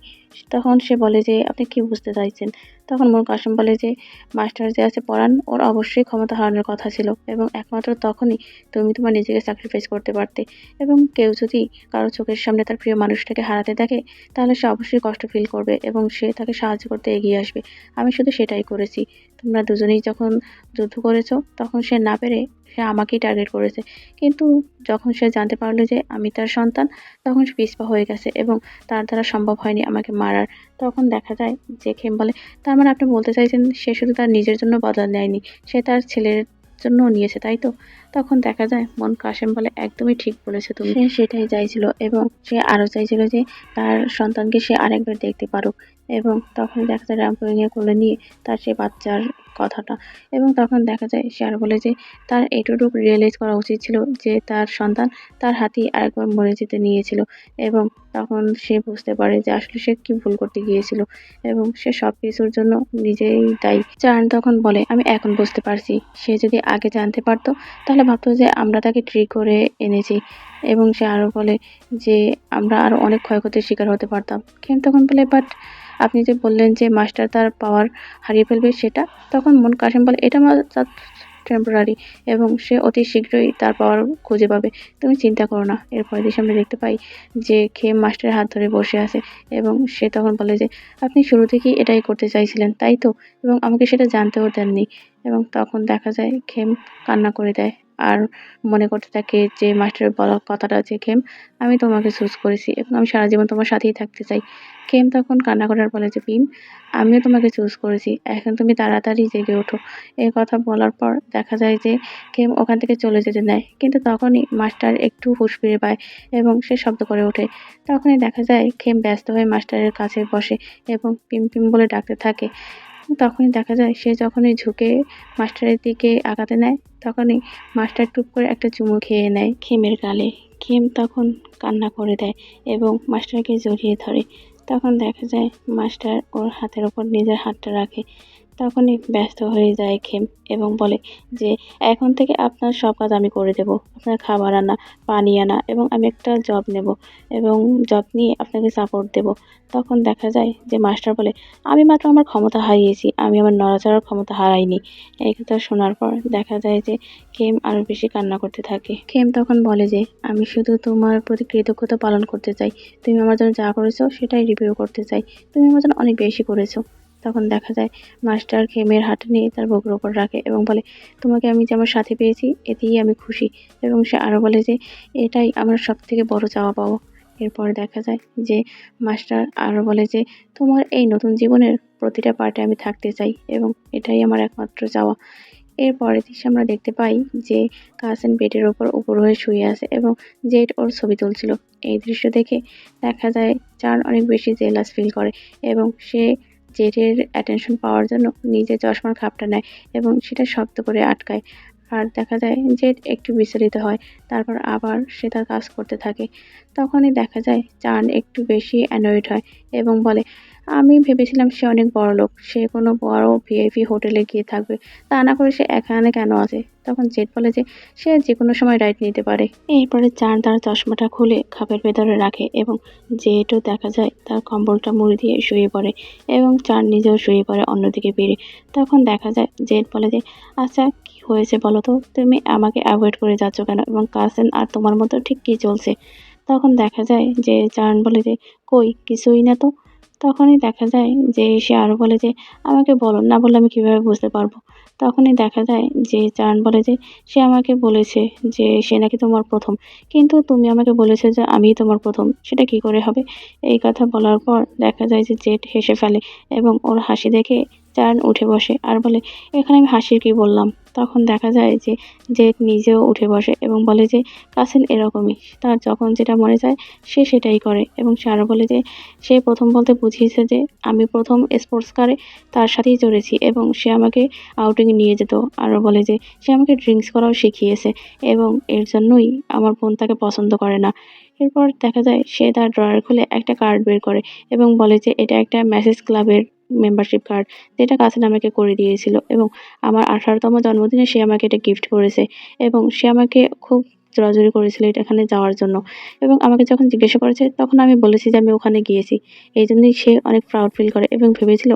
তখন সে বলে যে আপনি কি বুঝতে চাইছেন? তখন মন কাসেম বলে যে মাস্টার যে আছে পড়ান ওর অবশ্যই ক্ষমতা হারানোর কথা ছিল, এবং একমাত্র তখনই তুমি তোমার নিজেকে স্যাক্রিফাইস করতে পারতে। এবং কেউ যদি কারো চোখের সামনে তার প্রিয় মানুষটাকে হারাতে দেখে তাহলে সে অবশ্যই কষ্ট ফিল করবে এবং সে তাকে সাহায্য করতে এগিয়ে আসবে। আমি শুধু সেটাই করেছি। তোমরা দুজনেই যখন যুদ্ধ করেছো তখন সে না পেরে সে আমাকেই টার্গেট করেছে, কিন্তু যখন সে জানতে পারলো যে আমি তার সন্তান তখন সে পিছপা হয়ে গেছে এবং তার দ্বারা সম্ভব হয়নি আমাকে মারার। তখন দেখা যায় যে খেম বলে তার মানে আপনি বলতে চাইছেন সে শুধু তার নিজের জন্য বদলা নেয়নি, সে তার ছেলের জন্য নিয়েছে, তাই তো? তখন দেখা যায় মন কাসেম বলে একদমই ঠিক বলেছো তুমি। সে সেটাই চাইছিল, এবং সে আরো চাইছিল যে তার সন্তানকে সে আরেকবার দেখতে পারুক। এবং তখন দেখা যায় রামপুরিং এ কোলে নিয়ে তার সেই বাচ্চার কথাটা, এবং তখন দেখা যায় সে আর বলে যে তার এটুকু রিয়েলাইজ করা উচিত ছিল যে তার সন্তান তার হাতেই আরেকবার মরে যেতে নিয়েছিল, এবং তখন সে বুঝতে পারে যে আসলে সে কি ভুল করতে গিয়েছিল, এবং সে সবকিছুর জন্য নিজেই দায়ী। চার্ন তখন বলে আমি এখন বুঝতে পারছি, সে যদি আগে জানতে পারতো তাহলে ভাবতো যে আমরা তাকে ট্রিক করে এনেছি। এবং সে আরো বলে যে আমরা আরো অনেক ক্ষয়ক্ষতির শিকার হতে পারতাম। খেম তখন বলে বাট আপনি যে বললেন যে মাস্টার তার পাওয়ার হারিয়ে ফেলবে সেটা? তখন মন কাসেম বলে এটা আমার টেম্পোরারি, এবং সে অতি শীঘ্রই তার পাওয়ার খুঁজে পাবে, তুমি চিন্তা করো না। এরপরে দিয়ে আমরা দেখতে পাই যে খেম মাস্টারের হাত ধরে বসে আছে, এবং সে তখন বলে যে আপনি শুরু থেকেই এটাই করতে চাইছিলেন তাই তো, এবং আমাকে সেটা জানতেও দেননি। এবং তখন দেখা যায় খেম কান্না করে দেয় আর মনে করতে থাকে যে মাস্টারের বলা কথাটা যে খেম আমি তোমাকে চুজ করেছি এবং আমি সারা জীবন তোমার সাথেই থাকতে চাই। খেম তখন কান্না করার বলে যে ভীম আমিও তোমাকে চুজ করেছি, এখন তুমি তাড়াতাড়ি জেগে ওঠো। এই কথা বলার পর দেখা যায় যে খেম ওখান থেকে চলে যেতে নেয়, কিন্তু তখনই মাস্টার একটু হুঁশ ফিরে পায় এবং সে শব্দ করে ওঠে। তখনই দেখা যায় খেম ব্যস্ত হয়ে মাস্টারের কাছে বসে এবং পিম পিম বলে ডাকতে থাকে। তখনই দেখা যায় সে যখনই ঝুঁকে মাস্টারের দিকে আগাতে নেয় তখনই মাস্টার টুপ করে একটা চুমু খেয়ে নেয় খেমের গালে। খেম তখন কান্না করে দেয় এবং মাস্টারকে জড়িয়ে ধরে। তখন দেখা যায় মাস্টার ওর হাতের ওপর নিজের হাতটা রাখে। তখনই ব্যস্ত হয়ে যায় খেম এবং বলে যে এখন থেকে আপনার সব কাজ আমি করে দেব, আপনার খাবার আনা, পানি আনা, এবং আমি একটা জব নেব এবং জব নিয়ে আপনাকে সাপোর্ট দেব। তখন দেখা যায় যে মাস্টার বলে আমি মাত্র আমার ক্ষমতা হারিয়েছি, আমি আমার নড়াচড়ার ক্ষমতা হারাইনি। এই কথা শোনার পর দেখা যায় যে খেম আরো বেশি কান্না করতে থাকে। খেম তখন বলে যে আমি শুধু তোমার প্রতি কৃতজ্ঞতা পালন করতে চাই, তুমি আমার জন্য যা করেছো সেটাই রিভিউ করতে চাই, তুমি আমার জন্য অনেক বেশি করেছো। তখন দেখা যায় মাস্টার খেমের হাত নিয়ে তার বুকের ওপর রাখে এবং বলে তোমাকে আমি যে আমার সাথে পেয়েছি এতেই আমি খুশি। এবং সে আরো বলে যে এটাই আমার সব থেকে বড় চাওয়া পাওয়া। এরপর দেখা যায় যে মাস্টার আরো বলে যে তোমার এই নতুন জীবনের প্রতিটা পার্টে আমি থাকতে চাই এবং এটাই আমার একমাত্র চাওয়া। এর পরের দৃশ্যে আমরা দেখতে পাই যে কাসেন বেডের ওপর উপর হয়ে শুয়ে আছে এবং জেড ওর ছবি তুলছিল। এই দৃশ্য দেখে দেখা যায় চার্ন অনেক বেশি জেলাস ফিল করে এবং সে জেডের অ্যাটেনশন পাওয়ার জন্য নিজে চশমার খাপটা নেয় এবং সেটা শক্ত করে আটকায়। আর দেখা যায় জেড একটু বিচলিত হয়, তারপর আবার সে তার কাজ করতে থাকে। তখনই দেখা যায় চার্ন একটু বেশি অ্যানয়েড হয় এবং বলে আমি ভেবেছিলাম সে অনেক বড়লোক, সে কোনো বড় ভিআইপি হোটেলে গিয়ে থাকবে, তা না করে সে এখানে কেন আছে? তখন জেড বলে যে সে যে কোনো সময় রাইড নিতে পারে। এরপরে চার্ন তার চশমাটা খুলে খাপের ভেতরে রাখে এবং জেডও দেখা যায় তার কম্বলটা মুড়ি দিয়ে শুয়ে পড়ে এবং চার্ন নিজেও শুয়ে পড়ে অন্যদিকে বেরিয়ে। তখন দেখা যায় জেড বলে যে আচ্ছা কি হয়েছে বলো তো, তুমি আমাকে অ্যাভয়েড করে যাচ্ছ কেন, এবং কাসেন আর তোমার মতো ঠিক কি চলছে? তখন দেখা যায় যে চার্ন বলে যে কই কিছুই না তো। তখনই দেখা যায় যে সে আরো বলে যে আমাকে বলো, না বললে আমি কিভাবে বুঝতে পারবো? তখনই দেখা যায় যে চারণ বলে যে সে আমাকে বলেছে যে সে নাকি তোমার প্রথম, কিন্তু তুমি আমাকে বলেছো যে আমিই তোমার প্রথম, সেটা কি করে হবে? এই কথা বলার পর দেখা যায় যে জেড হেসে ফেলে এবং ওর হাসি দেখে চারণ উঠে বসে আর বলে এখানে আমি হাসির কি বললাম? তখন দেখা যায় যে জেড নিজেও উঠে বসে এবং বলে যে কাসিন এরকমই, তার যখন যেটা মনে যায় সে সেটাই করে। এবং সে আরও বলে যে সে প্রথম বলতে বুঝিয়েছে যে আমি প্রথম স্পোর্টস কারে তার সাথেই চড়েছি এবং সে আমাকে আউটিংয়ে নিয়ে যেত। আরও বলে যে সে আমাকে ড্রিঙ্কস করাও শিখিয়েছে এবং এর জন্যই আমার বোন তাকে পছন্দ করে না। এরপর দেখা যায় সে তার ড্রয়ার খুলে একটা কার্ড বের করে এবং বলে যে এটা একটা মেসেজ ক্লাবের মেম্বারশিপ কার্ড, যেটা কাসিন আমাকে করে দিয়েছিল এবং আমার 18তম জন্মদিনে সে আমাকে এটা গিফট করেছে এবং সে আমাকে খুব জোরাজুরি করেছিল এটা এখানে যাওয়ার জন্য। এবং আমাকে যখন জিজ্ঞাসা করেছে তখন আমি বলেছি যে আমি ওখানে গিয়েছি। এই জন্যই সে অনেক প্রাউড ফিল করে এবং ভেবেছিল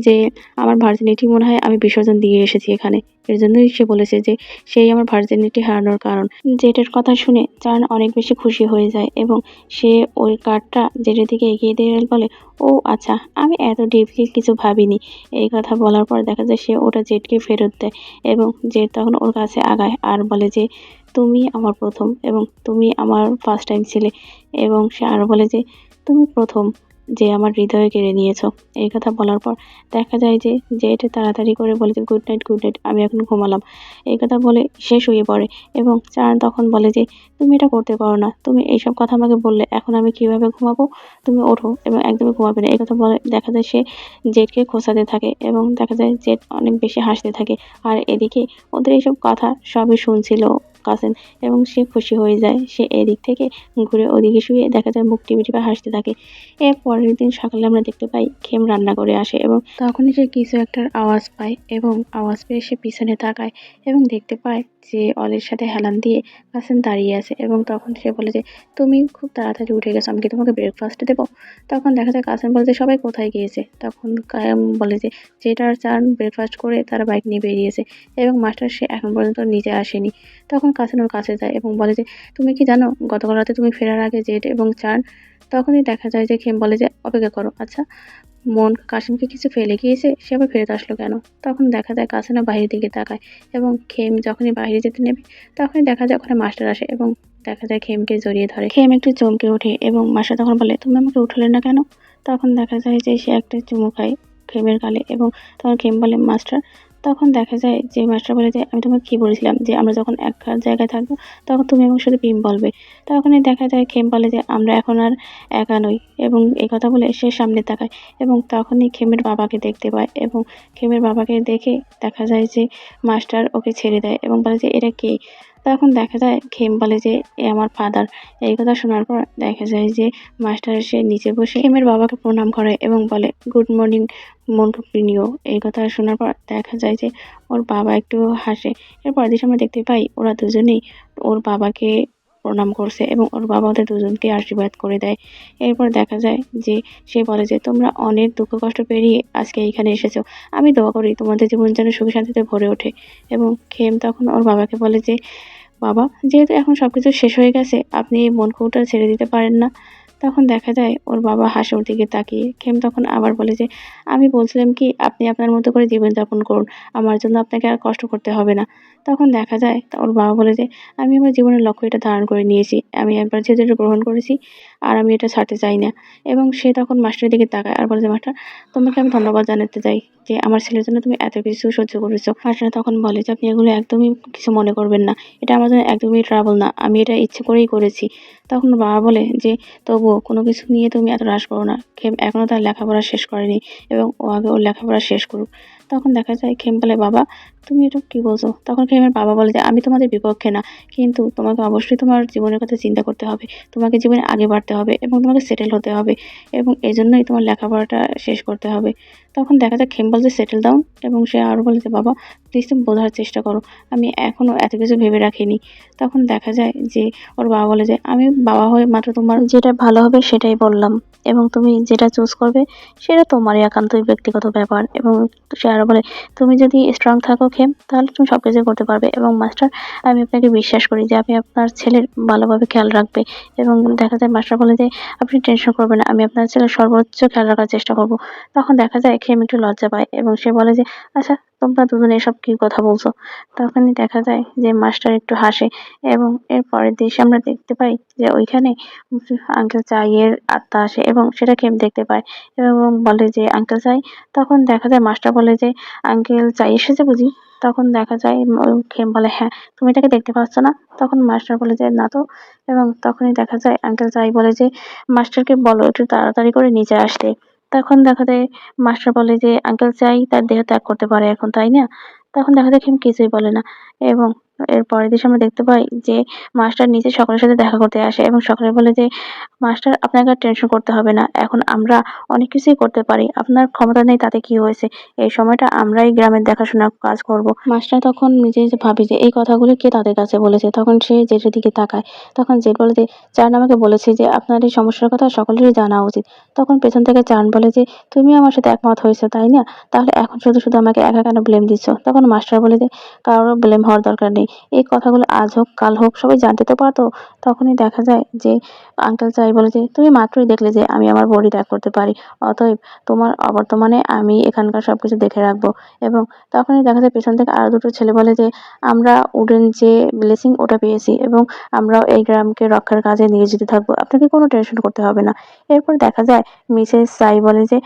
যে আমার ভার্জিনিটি মনে হয় আমি বিসর্জন দিয়ে এসেছি এখানে। এর জন্যই সে বলেছে যে সেই আমার ভার্জিনিটি হারানোর কারণ। জেটের কথা শুনে চার্ন অনেক বেশি খুশি হয়ে যায় এবং সে ওই কার্ডটা জেটের দিকে এগিয়ে দিয়ে বলে ও আচ্ছা, আমি এত ডিপলি কিছু ভাবিনি। এই কথা বলার পর দেখা যায় সে ওটা জেটকে ফেরত দেয় এবং জেট তখন ওর কাছে আগায় আর বলে যে তুমি আমার প্রথম এবং তুমি আমার ফার্স্ট টাইম ছিলে। এবং সে আরও বলে যে তুমি প্রথম যে আমার হৃদয়ে কেড়ে নিয়েছো। এই কথা বলার পর দেখা যায় যে জেট তাড়াতাড়ি করে বলে যে গুড নাইট গুড নাইট, আমি এখন ঘুমালাম। এই কথা বলে সে শুয়ে পড়ে এবং চার্ন তখন বলে যে তুমি এটা করতে পারো না, তুমি এইসব কথা আমাকে বললে এখন আমি কিভাবে ঘুমাবো? তুমি ওঠো এবং একদমই ঘুমাবে না। এই কথা বলে দেখা যায় সে জেটকে খোঁচাতে থাকে এবং দেখা যায় জেট অনেক বেশি হাসতে থাকে। আর এদিকে ওদের এইসব কথা সবই শুনছিল কাসিন এবং সে খুশি হয়ে যায়। সে এদিক থেকে ঘুরে ওদিকে শুয়ে দেখা যায় মুখ টিপে টিপে হাসতে থাকে। এর পরের দিন সকালে আমরা দেখতে পাই খেম রান্না করে আসে এবং তখনই সে কিছু একটার আওয়াজ পায় এবং আওয়াজ পেয়ে সে পিছনে তাকায় এবং দেখতে পায় যে অলের সাথে হেলান দিয়ে কাসিন দাঁড়িয়ে আছে এবং তখন সে বলে যে তুমি খুব তাড়াতাড়ি উঠে গেছো, আমি কি তোমাকে ব্রেকফাস্ট দেবো? তখন দেখা যায় কাসিন বলে যে সবাই কোথায় গিয়েছে? তখন কায়াম বলে যে যেটার চান ব্রেকফাস্ট করে তারা বাইক নিয়ে বেরিয়েছে এবং মাস্টার সে এখন পর্যন্ত নিজে আসেনি। তখন কাসিন ওর কাছে যায় এবং বলে যে তুমি কি জানো গতকাল রাতে তুমি ফেরার আগে জেড এবং চান। তখনই দেখা যায় যে খেম বলে যে অপেক্ষা করো, আচ্ছা মন কাশিমকে কিছু ফেলে গিয়েছে, সে আবার ফেরত আসলো কেন? তখন দেখা যায় কাসিনা বাইরের দিকে তাকায় এবং খেম যখনই বাইরে যেতে নেবে তখনই দেখা যায় ওখানে মাস্টার আসে এবং দেখা যায় খেমকে জড়িয়ে ধরে। খেম একটু চমকে ওঠে এবং মাস্টার তখন বলে তুমি আমাকে উঠলে না কেন? তখন দেখা যায় যে সে একটা চুমু খায় খেমের গালে এবং তখন খেম বলে মাস্টার। তখন দেখা যায় যে মাস্টার বলে যে আমি তোমাকে কি বলেছিলাম যে আমরা যখন এক জায়গায় থাকবো তখন তুমি আমার সাথে প্রেম বলবে। তখনই দেখা যায় খেম বলে যে আমরা এখন আর একা নই এবং এই কথা বলে সে সামনে তাকায় এবং তখনই খেমের বাবাকে দেখতে পায় এবং খেমের বাবাকে দেখে দেখা যায় যে মাস্টার ওকে ছেড়ে দেয় এবং বলে যে এটা কে? তখন দেখা যায় খেম বলে যে এ আমার ফাদার। এই কথা শোনার পর দেখা যায় যে মাস্টার এসে নিচে বসে খেমের বাবাকে প্রণাম করে এবং বলে গুড মর্নিং মন্টুপ্রিনিও। এই কথা শোনার পর দেখা যায় যে ওর বাবা একটু হাসে। এরপর দিন আমরা দেখতে পাই ওরা দুজনেই ওর বাবাকে প্রণাম করছে এবং ওর বাবা ওদের দুজনকে আশীর্বাদ করে দেয়। এরপর দেখা যায় যে সে বলে যে তোমরা অনেক দুঃখ কষ্ট পেরিয়ে আজকে এইখানে এসেছো, আমি দোয়া করি তোমাদের জীবন যেন সুখে শান্তিতে ভরে ওঠে। এবং খেম তখন ওর বাবাকে বলে যে বাবা, যেহেতু এখন সবকিছু শেষ হয়ে গেছে আপনি এই মন খুঁটা ছেড়ে দিতে পারেন না? তখন দেখা যায় ওর বাবা হাসে ওর দিকে তাকিয়ে। খেম তখন আবার বলে যে আমি বলছিলাম কি আপনি আপনার মতো করে জীবনযাপন করুন, আমার জন্য আপনাকে আর কষ্ট করতে হবে না। তখন দেখা যায় ওর বাবা বলে যে আমি আমার জীবনের লক্ষ্য এটা ধারণ করে নিয়েছি, আমি একবার যেহেতু এটা গ্রহণ করেছি আর আমি এটা ছাড়তে চাই না। এবং সে তখন মাস্টারের দিকে তাকায় আর বলে যে মাস্টার, তোমাকে আমি ধন্যবাদ জানাতে চাই যে আমার ছেলের জন্য তুমি এত কিছু সহ্য করেছো। মাস্টার তখন বলে যে আপনি এগুলো একদমই কিছু মনে করবেন না, এটা আমার জন্য একদমই ট্রাবল না, আমি এটা ইচ্ছে করেই করেছি। তখন ওর বাবা বলে যে তবুও কোনো কিছু নিয়ে তুমি এত রাশ করো না, খেম এখনও তার লেখাপড়া শেষ করেনি এবং ও আগে ওর লেখাপড়া শেষ করুক। তখন দেখা যায় খেম বলে বাবা তুমি এটা কি বলছো? তখন খেমের বাবা বলে যে আমি তোমাদের বিপক্ষে না, কিন্তু তোমাকে অবশ্যই তোমার জীবনের কথা চিন্তা করতে হবে, তোমাকে জীবনে আগে বাড়তে হবে এবং তোমাকে সেটেল হতে হবে এবং এজন্যই তোমার লেখাপড়াটা শেষ করতে হবে। তখন দেখা যায় খেম বলছে সেটেল ডাউন এবং সে আরও বলে যে বাবা প্লিজ তুমি বোঝার চেষ্টা করো, আমি এখনও এত কিছু ভেবে রাখিনি। তখন দেখা যায় যে ওর বাবা বলে যে আমি বাবা হয়ে মাত্র তোমার যেটা ভালো হবে সেটাই বললাম এবং তুমি যেটা চুজ করবে সেটা তোমারই একান্তই ব্যক্তিগত ব্যাপার। এবং সে আরও বলে তুমি যদি স্ট্রং থাকো খেম তাহলে তুমি সব কিছু করতে পারবে এবং মাস্টার আমি আপনাকে বিশ্বাস করি যে আপনি আপনার ছেলের ভালোভাবে খেয়াল রাখবে। এবং দেখা যায় মাস্টার বলে যে আপনি টেনশন করবেন না, আমি আপনার ছেলের সর্বোচ্চ খেয়াল রাখার চেষ্টা করব। তখন দেখা যায় খেম একটু লজ্জা পায় এবং সে বলে যে আচ্ছা তোমরা দুজনে এসব কি কথা বলছো। তখনই দেখা যায় যে মাস্টার একটু হাসে এবং এর পরের দৃশ্যে আমরা দেখতে পাই যে ওইখানে আঙ্কেল চাইয়ের আত্মা আসে এবং সেটা খেম দেখতে পায় এবং বলে যে আঙ্কেল চাই। তখন দেখা যায় মাস্টার বলে যে আঙ্কেল চাই এসেছে বুঝি। তখন দেখা যায় খেম বলে হ্যাঁ তুমি তাকে দেখতে পাচ্ছ না। তখন মাস্টার বলে যে না তো। এবং তখনই দেখা যায় আঙ্কেল চাই বলে যে মাস্টারকে বলো একটু তাড়াতাড়ি করে নিচে আসতে। তখন দেখা যায় মাস্টার বলে যে আঙ্কেল চাই তার দেহ ত্যাগ করতে পারে এখন তাই না। তখন দেখা যায় খেম কিছুই বলে না এবং এর পরের দিন আমরা দেখতে পাই যে মাস্টার নিজে সকলের সাথে দেখা করতে আসে এবং সকলে বলে যে মাস্টার আপনাকে আর টেনশন করতে হবে না, এখন আমরা অনেক কিছুই করতে পারি, আপনার ক্ষমতা নেই তাতে কি হয়েছে, এই সময়টা আমরাই গ্রামের দেখাশোনার কাজ করব। মাস্টার তখন নিজে নিজে ভাবে যে এই কথাগুলো কে তাদের কাছে বলেছে। তখন সে জেঠের দিকে তাকায়। তখন জেঠ বলে যে চান আমাকে বলেছে যে আপনার এই সমস্যার কথা সকলেরই জানা উচিত। তখন পেছন থেকে চান বলে যে তুমি আমার সাথে একমত হয়েছে তাই না, তাহলে এখন শুধু শুধু আমাকে একা কেন ব্লেম দিচ্ছ। তখন মাস্টার বলে যে কারোর ব্লেম হওয়ার দরকার নেই, এই কথাগুলো আজ হোক কাল হোক সবাই জানতে তো পারতো। তখনই দেখা যায় যে আঙ্কেল চাই বলে যে তুমি মাত্রই দেখলে যে আমি আমার বডি ত্যাগ করতে পারি, অতএব তোমার অবর্তমানে আমি এখানকার সবকিছু দেখে রাখবো। এবং তখনই দেখা যায় পেছন থেকে আরো দুটো ছেলে বলে যে আমরা উডেন যে ব্লেসিং ওটা পেয়েছি এবং আমরাও এই গ্রামকে রক্ষার কাজে নিয়োজিত থাকবো, আপনাকে কোনো টেনশন করতে হবে না। এরপর দেখা যায় মিসেস সাই বলে যে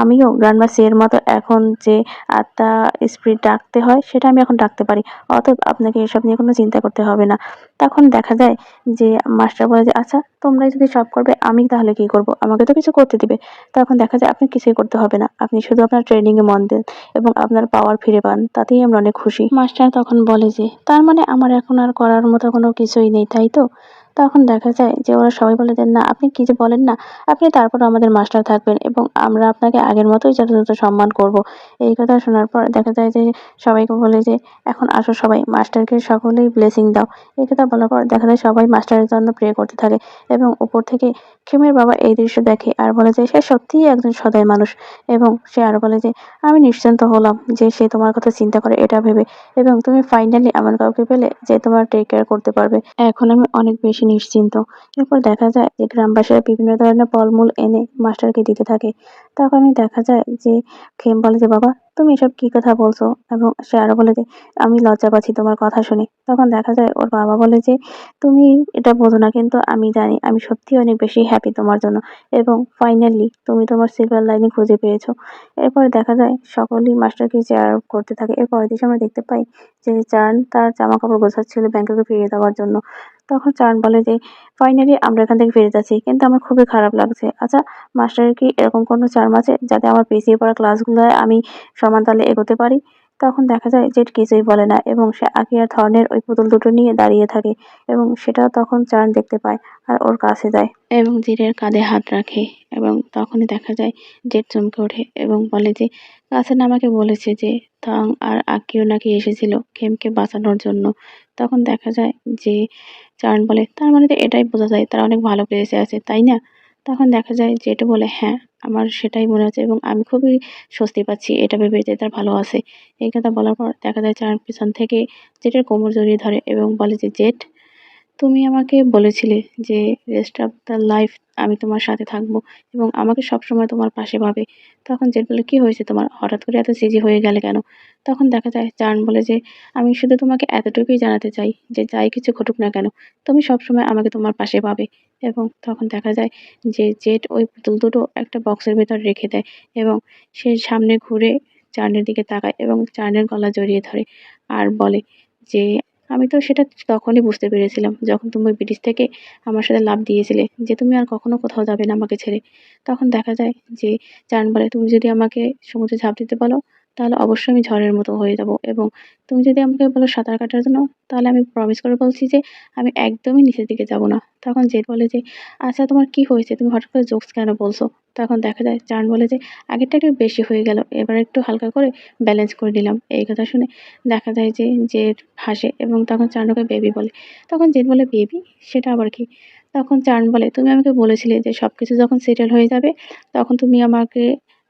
আমিও গ্র্যান্ডমা সি এর মতো এখন যে আত্মা স্পিরিট ডাকতে হয় সেটা আমি এখন ডাকতে পারি, অতএব আপনাকে এসব নিয়ে কোনো চিন্তা করতে হবে না। তখন দেখা যায় যে মাস্টার বলে যে আচ্ছা তোমরাই যদি সব করবে আমি তাহলে কি করব, আমাকে তো কিছু করতে দিবে। তখন দেখা যায় আপনি কিছুই করতে হবে না, আপনি শুধু আপনার ট্রেনিং এ মন দেন এবং আপনার পাওয়ার ফিরে পান, তাতেই আমরা অনেক খুশি। মাস্টার তখন বলে যে তার মানে আমার এখন আর করার মতো কোনো কিছুই নেই তাই তো। তখন দেখা যায় যে ওরা সবাই বলে যে না আপনি কি যে বলেন না, আপনি তারপর আমাদের মাস্টার থাকবেন এবং আমরা আপনাকে আগের মতোই যথাযথ সম্মান করব। এই কথা শোনার পর দেখা যায় যে সবাইকে বলে যে এখন আসো সবাই মাস্টারকে সকলেই ব্লেসিং দাও। এই কথা বলার পর দেখা যায় সবাই মাস্টারের জন্য প্রে করতে থাকে এবং উপর থেকে খেমের বাবা এই দৃশ্য দেখে আর বলে যে সে সত্যিই একজন সদয় মানুষ। এবং সে আরো বলে যে আমি নিশ্চিন্ত হলাম যে সে তোমার কথা চিন্তা করে এটা ভেবে, এবং তুমি ফাইনালি এমন কাউকে পেলে যে তোমার টেক কেয়ার করতে পারবে, এখন আমি অনেক বেশি নিশ্চিন্ত। এরপর দেখা যায় যে গ্রামবাসীরা বিভিন্ন ধরনের ফলমূল এনে মাস্টারকে দিতে থাকে। তখনই দেখা যায় যে খেম বলে যে বাবা তুমি এসব কি কথা বলছো, এবং সে আরো বলে যে আমি লজ্জা পাচ্ছি তোমার কথা শুনে। তখন দেখা যায় ওর বাবা বলে যে তুমি এটা বোঝো না কিন্তু আমি জানি, আমি সত্যি অনেক বেশি হ্যাপি তোমার জন্য, এবং ফাইনালি তুমি তোমার সিলভার লাইনিং খুঁজে পেয়েছো। এরপরে দেখা যায় সকলেই মাস্টারকে চেয়ার করতে থাকে। এরপরের দিকে আমরা দেখতে পাই যে চার্ন তার জামা কাপড় গোছাচ্ছিল ব্যাংককে ফিরিয়ে দেওয়ার জন্য। তখন চার্ন বলে যে ফাইনালি আমরা এখান থেকে ফিরে যাচ্ছি কিন্তু আমার খুবই খারাপ লাগছে। আচ্ছা মাস্টারের কি এরকম কোনো চার্ম আছে যাতে আমার পিছিয়ে পড়া ক্লাসগুলোয় আমি সমান তালে এগোতে পারি। তখন দেখা যায় জেট কিছুই বলে না এবং সে আকিয়ার ধরনের ওই পুতুল দুটো নিয়ে দাঁড়িয়ে থাকে এবং সেটা তখন চার্ন দেখতে পায় আর ওর কাছে যায় এবং জেটের কাঁধে হাত রাখে। এবং তখনই দেখা যায় জেট চমকে ওঠে এবং বলে যে কাসেন আমাকে বলেছে যে থং আর আকিও নাকি এসেছিল খেমকে বাঁচানোর জন্য। তখন দেখা যায় যে চার্ন বলে তার মানে তো এটাই বোঝা যায় তারা অনেক ভালো প্লেসে আছে তাই না। তখন দেখা যায় জেট বলে হ্যাঁ আমার সেটাই মনে হচ্ছে এবং আমি খুবই স্বস্তি পাচ্ছি এটা ভেবে যে তার ভালো আছে। এই কথা বলার পর দেখা যায় চার্ন পিছন থেকে জেটের কোমর জড়িয়ে ধরে এবং বলে যে জেট তুমি আমাকে বলেছিলে যে রেস্ট অফ দ্য লাইফ আমি তোমার সাথে থাকবো এবং আমাকে সবসময় তোমার পাশে পাবে। তখন জেট বলে কি হয়েছে তোমার, হঠাৎ করে এত সিজি হয়ে গেলে কেন। তখন দেখা যায় চার্ন বলে যে আমি শুধু তোমাকে এতটুকুই জানাতে চাই যে যাই কিছু ঘটুক না কেন তুমি সবসময় আমাকে তোমার পাশে পাবে। এবং তখন দেখা যায় যে জেট ওই পুতুল দুটো একটা বক্সের ভেতর রেখে দেয় এবং সে সামনে ঘুরে চার্নের দিকে তাকায় এবং চার্নের গলা জড়িয়ে ধরে আর বলে যে আমি তো সেটা তখনই বুঝতে পেরেছিলাম যখন তুমি ওই ব্রিটিশ থেকে আমার সাথে লাফ দিয়েছিলে যে তুমি আর কখনো কোথাও যাবে না আমাকে ছেড়ে। তখন দেখা যায় যে চান বলে তুমি যদি আমাকে সমুদ্রে ঝাঁপ দিতে বলো তাহলে অবশ্যই আমি ঝড়ের মতো হয়ে যাব, এবং তুমি যদি আমাকে বলো সাঁতার কাটার জন্য তাহলে আমি প্রমিস করে বলছি যে আমি একদমই নিচের দিকে যাব না। তখন জেড বলে যে আচ্ছা তোমার কি হয়েছে, তুমি হঠাৎ করে জোকস কেন বলছো। তখন দেখা যায় চান বলে যে আগেরটা একটু বেশি হয়ে গেল, এবার একটু হালকা করে ব্যালেন্স করে নিলাম। এই কথা শুনে দেখা যায় যে জেড হাসে এবং তখন চার্নকে বেবি বলে। তখন জেড বলে বেবি, সেটা আবার কি। তখন চার্ন বলে তুমি আমাকে বলেছিলে যে সবকিছু যখন সেটেল হয়ে যাবে তখন তুমি আমাকে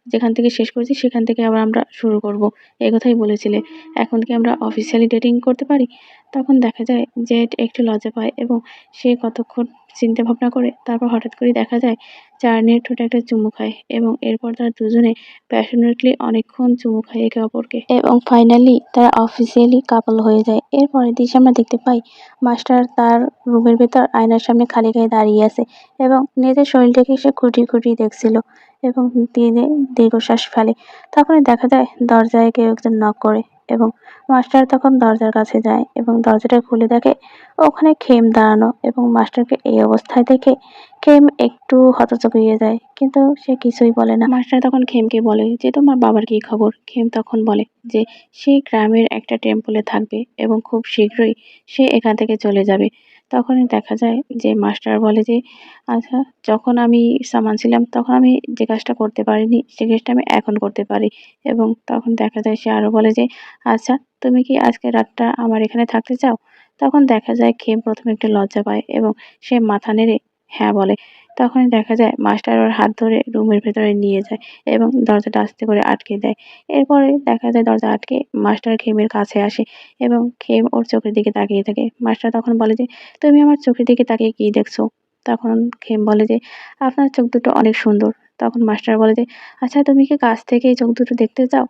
যেখান থেকে শেষ করেছি সেখান থেকে আবার আমরা শুরু করব, এই কথাই বলেছিলে। এখন কি আমরা অফিসিয়ালি ডেটিং করতে পারি। তখন দেখা যায় জেড একটু লজ্জা পায় এবং সে কতক্ষণ চিন্তা ভাবনা করে তারপর হঠাৎ করে দেখা যায় চার্নের ঠোঁটে একটা চুমু খায় এবং এরপর তারা দুজনে প্যাশনেটলি অনেকক্ষণ চুমু খায় একে অপরকে এবং ফাইনালি তারা অফিসিয়ালি কাপল হয়ে যায়। এরপরের দৃশ্যে আমরা দেখতে পাই মাস্টার তার রুমের ভেতর আয়নার সামনে খালি গায়ে দাঁড়িয়ে আছে এবং নিজের শরীরটাকে সে খুঁটিয়ে খুঁটিয়ে দেখছিল এবং দিনে দীর্ঘশ্বাস ফেলে। তখনই দেখা যায় দরজায় কেউ একজন নক করে এবং মাস্টার তখন দরজার কাছে যায় এবং দরজাটা খুলে দেখে ওখানে খেম দাঁড়ানো এবং মাস্টারকে এই অবস্থায় দেখে খেম একটু হতচকিয়ে যায়, কিন্তু সে কিছুই বলে না। মাস্টার তখন খেমকে বলে যে তোমার বাবার কি খবর। খেম তখন বলে যে সে গ্রামের একটা টেম্পলে থাকবে এবং খুব শীঘ্রই সে এখান থেকে চলে যাবে। তখনই দেখা যায় যে মাস্টার বলে যে আচ্ছা, যখন আমি সামান ছিলাম তখন আমি যে কাজটা করতে পারিনি সে কাজটা আমি এখন করতে পারি। এবং তখন দেখা যায় সে আরো বলে যে আচ্ছা, তুমি কি আজকে রাতটা আমার এখানে থাকতে চাও। তখন দেখা যায় খেম প্রথমে একটু লজ্জা পায় এবং সে মাথা নেড়ে হ্যাঁ বলে। তখনই দেখা যায় মাস্টার ওর হাত ধরে রুমের ভেতরে নিয়ে যায় এবং দরজাটা আস্তে করে আটকে দেয়। এরপরে দেখা যায় দরজা আটকে মাস্টার খেমের কাছে আসে এবং খেম ওর চোখের দিকে তাকিয়ে থাকে। মাস্টার তখন বলে যে তুমি আমার চোখের দিকে তাকিয়ে কি দেখছো। তখন খেম বলে যে আপনার চোখ দুটো অনেক সুন্দর। তখন মাস্টার বলে যে আচ্ছা, তুমি কি কাছ থেকে এই চোখ দুটো দেখতে চাও।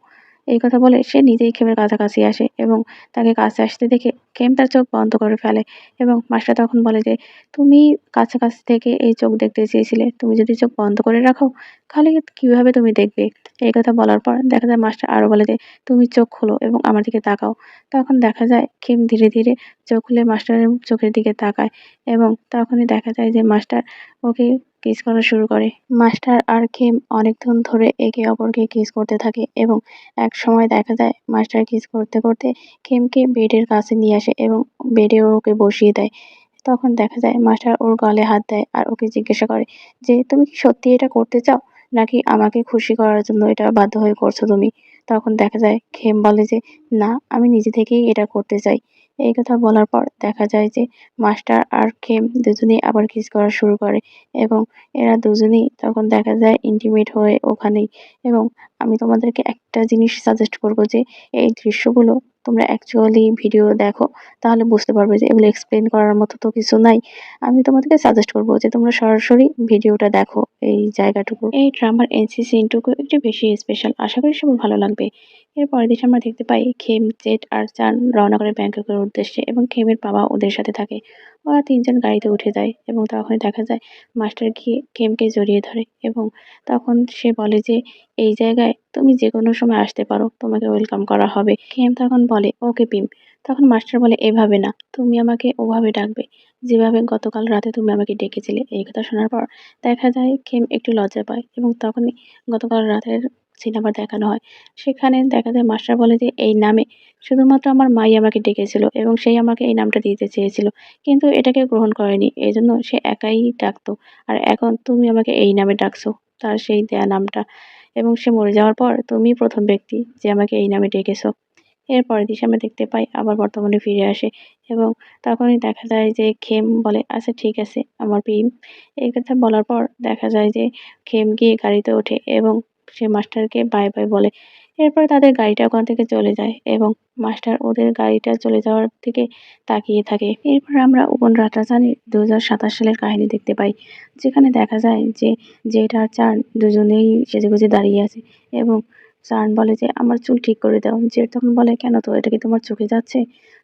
এই কথা বলে সে নিজেই খেমের কাছাকাছি আসে এবং তাকে কাছে আসতে দেখে খেম তার চোখ বন্ধ করে ফেলে এবং মাস্টার তখন বলে যে তুমি কাছাকাছি থেকে এই চোখ দেখতে চেয়েছিলে, তুমি যদি চোখ বন্ধ করে রাখো তাহলে কিভাবে তুমি দেখবে। এই কথা বলার পর দেখা যায় মাস্টার আরো বলে যে তুমি চোখ খোলো এবং আমার দিকে তাকাও। তখন দেখা যায় খেম ধীরে ধীরে চোখ খুলে মাস্টারের চোখের দিকে তাকায় এবং তখনই দেখা যায় যে মাস্টার ওকে কিস করা শুরু করে। মাস্টার আর খেম অনেকক্ষণ ধরে একে অপরকে কিস করতে থাকে এবং এক সময় দেখা যায় মাস্টার কিস করতে করতে খেমকে বেডের কাছে নিয়ে আসে এবং বেডে ওকে বসিয়ে দেয়। তখন দেখা যায় মাস্টার ওর গালে হাত দেয় আর ওকে জিজ্ঞাসা করে যে তুমি কি সত্যি এটা করতে চাও নাকি আমাকে খুশি করার জন্য এটা বাধ্য হয়ে করছো তুমি। তখন দেখা যায় খেম বলে যে না, আমি নিজে থেকেই এটা করতে চাই। এই কথা বলার পর দেখা যায় যে মাস্টার আর খেম দুজনেই আবার কিস করা শুরু করে এবং এরা দুজনেই তখন দেখা যায় ইন্টিমেট হয়ে ওখানেই। এবং আমি তোমাদেরকে একটা জিনিস সাজেস্ট করব যে এই দৃশ্যগুলো তোমরা অ্যাকচুয়ালি ভিডিও দেখো, তাহলে বুঝতে পারবে যে এগুলো এক্সপ্লেন করার মতো তো কিছু নাই। আমি তোমাদেরকে সাজেস্ট করব যে তোমরা সরাসরি ভিডিওটা দেখো এই জায়গাটুকু। এই ড্রামার এনসি সিনটুকু একটু বেশি স্পেশাল, আশা করি সবার ভালো লাগবে। এর পরের দিন আমরা দেখতে পাই খেম, জেড আর চান রওনা করে ব্যাংককের উদ্দেশ্যে এবং খেমের বাবা ওদের সাথে থাকে। ওরা তিনজন গাড়িতে উঠে যায় এবং তখন দেখা যায় মাস্টার গিয়ে খেমকে জড়িয়ে ধরে এবং তখন সে বলে যে এই জায়গায় তুমি যে কোনো সময় আসতে পারো, তোমাকে ওয়েলকাম করা হবে। খেম তখন বলে ওকে পিম। তখন মাস্টার বলে এভাবে না, তুমি আমাকে ওভাবে ডাকবে যেভাবে গতকাল রাতে তুমি আমাকে ডেকেছিলে। এই কথা শোনার পর দেখা যায় খেম একটু লজ্জা পায় এবং তখনই গতকাল রাতের সিনেমা দেখানো হয়। সেখানে দেখা যায় মাস্টার বলে যে এই নামে শুধুমাত্র আমার মাই আমাকে ডেকেছিল এবং সেই আমাকে এই নামটা দিতে চেয়েছিল, কিন্তু এটাকে গ্রহণ করেনি, এই জন্য সে একাই ডাকতো। আর এখন তুমি আমাকে এই নামে ডাকছো, তার সেই দেয়া নামটা। এবং সে মরে যাওয়ার পর তুমি প্রথম ব্যক্তি যে আমাকে এই নামে ডেকেছো। এর পরের দৃশ্যে আমরা দেখতে পাই আবার বর্তমানে ফিরে আসে এবং তখনই দেখা যায় যে খেম বলে আচ্ছা ঠিক আছে আমার প্রেম। এই কথা বলার পর দেখা যায় যে খেম গিয়ে গাড়িতে ওঠে এবং সে মাস্টারকে বাই বাই বলে। এরপরে তাদের গাড়িটা ওখান থেকে চলে যায় এবং মাস্টার ওদের গাড়িটা চলে যাওয়ার দিকে তাকিয়ে থাকে। এরপর আমরা উপন রাজরাজধানীর 2027 সালের কাহিনী দেখতে পাই, যেখানে দেখা যায় যে জেড আর চান দুজনেই সেজেগুজে দাঁড়িয়ে আছে এবং চান বলে যে আমার চুল ঠিক করে দাও। জেড তখন বলে কেন, তো এটা কি তোমার চোখে যাচ্ছে।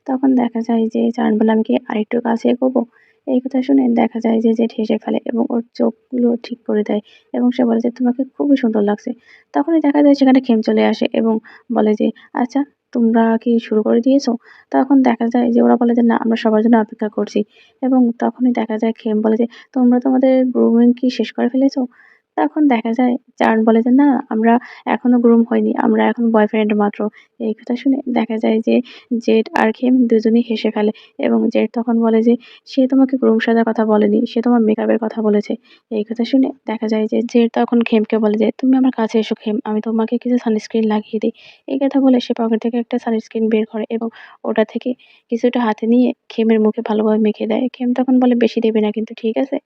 তখন দেখা যায় যে চান বলে আমি কি আরেকটু কাছে এগোবো। এই কথা শুনে দেখা যায় যে জেড হেসে ফেলে এবং ওর চোখগুলো ঠিক করে দেয় এবং সে বলে যে তোমাকে খুবই সুন্দর লাগছে। তখনই দেখা যায় সেখানে খেম চলে আসে এবং বলে যে আচ্ছা, তোমরা কি শুরু করে দিয়েছো। তখন দেখা যায় যে ওরা বলে যে না, আমরা সবার জন্য অপেক্ষা করছি। এবং তখনই দেখা যায় খেম বলে যে তোমরা তোমাদের গ্রুমিং কি শেষ করে ফেলেছো। তখন দেখা যায় চার্ন বলে যে না, আমরা এখনো গ্রুম হয়নি, আমরা এখন বয়ফ্রেন্ড মাত্র। এই কথা শুনে দেখা যায় যে জেড আর খেম দুজনেই হেসে ফেলে এবং জেড তখন বলে যে সে তোমাকে গ্রুম সাজার কথা বলেনি, সে তোমার মেকআপের কথা বলেছে। এই কথা শুনে দেখা যায় যে জেড তখন খেমকে বলে যে তুমি আমার কাছে এসো খেম, আমি তোমাকে কিছু সানস্ক্রিন লাগিয়ে দিই। এই কথা বলে সে পকেট থেকে একটা সানস্ক্রিন বের করে এবং ওটা থেকে কিছুটা হাতে নিয়ে খেমের মুখে ভালোভাবে মেখে দেয়। খেম তখন বলে বেশি দেবে না কিন্তু, ঠিক আছে।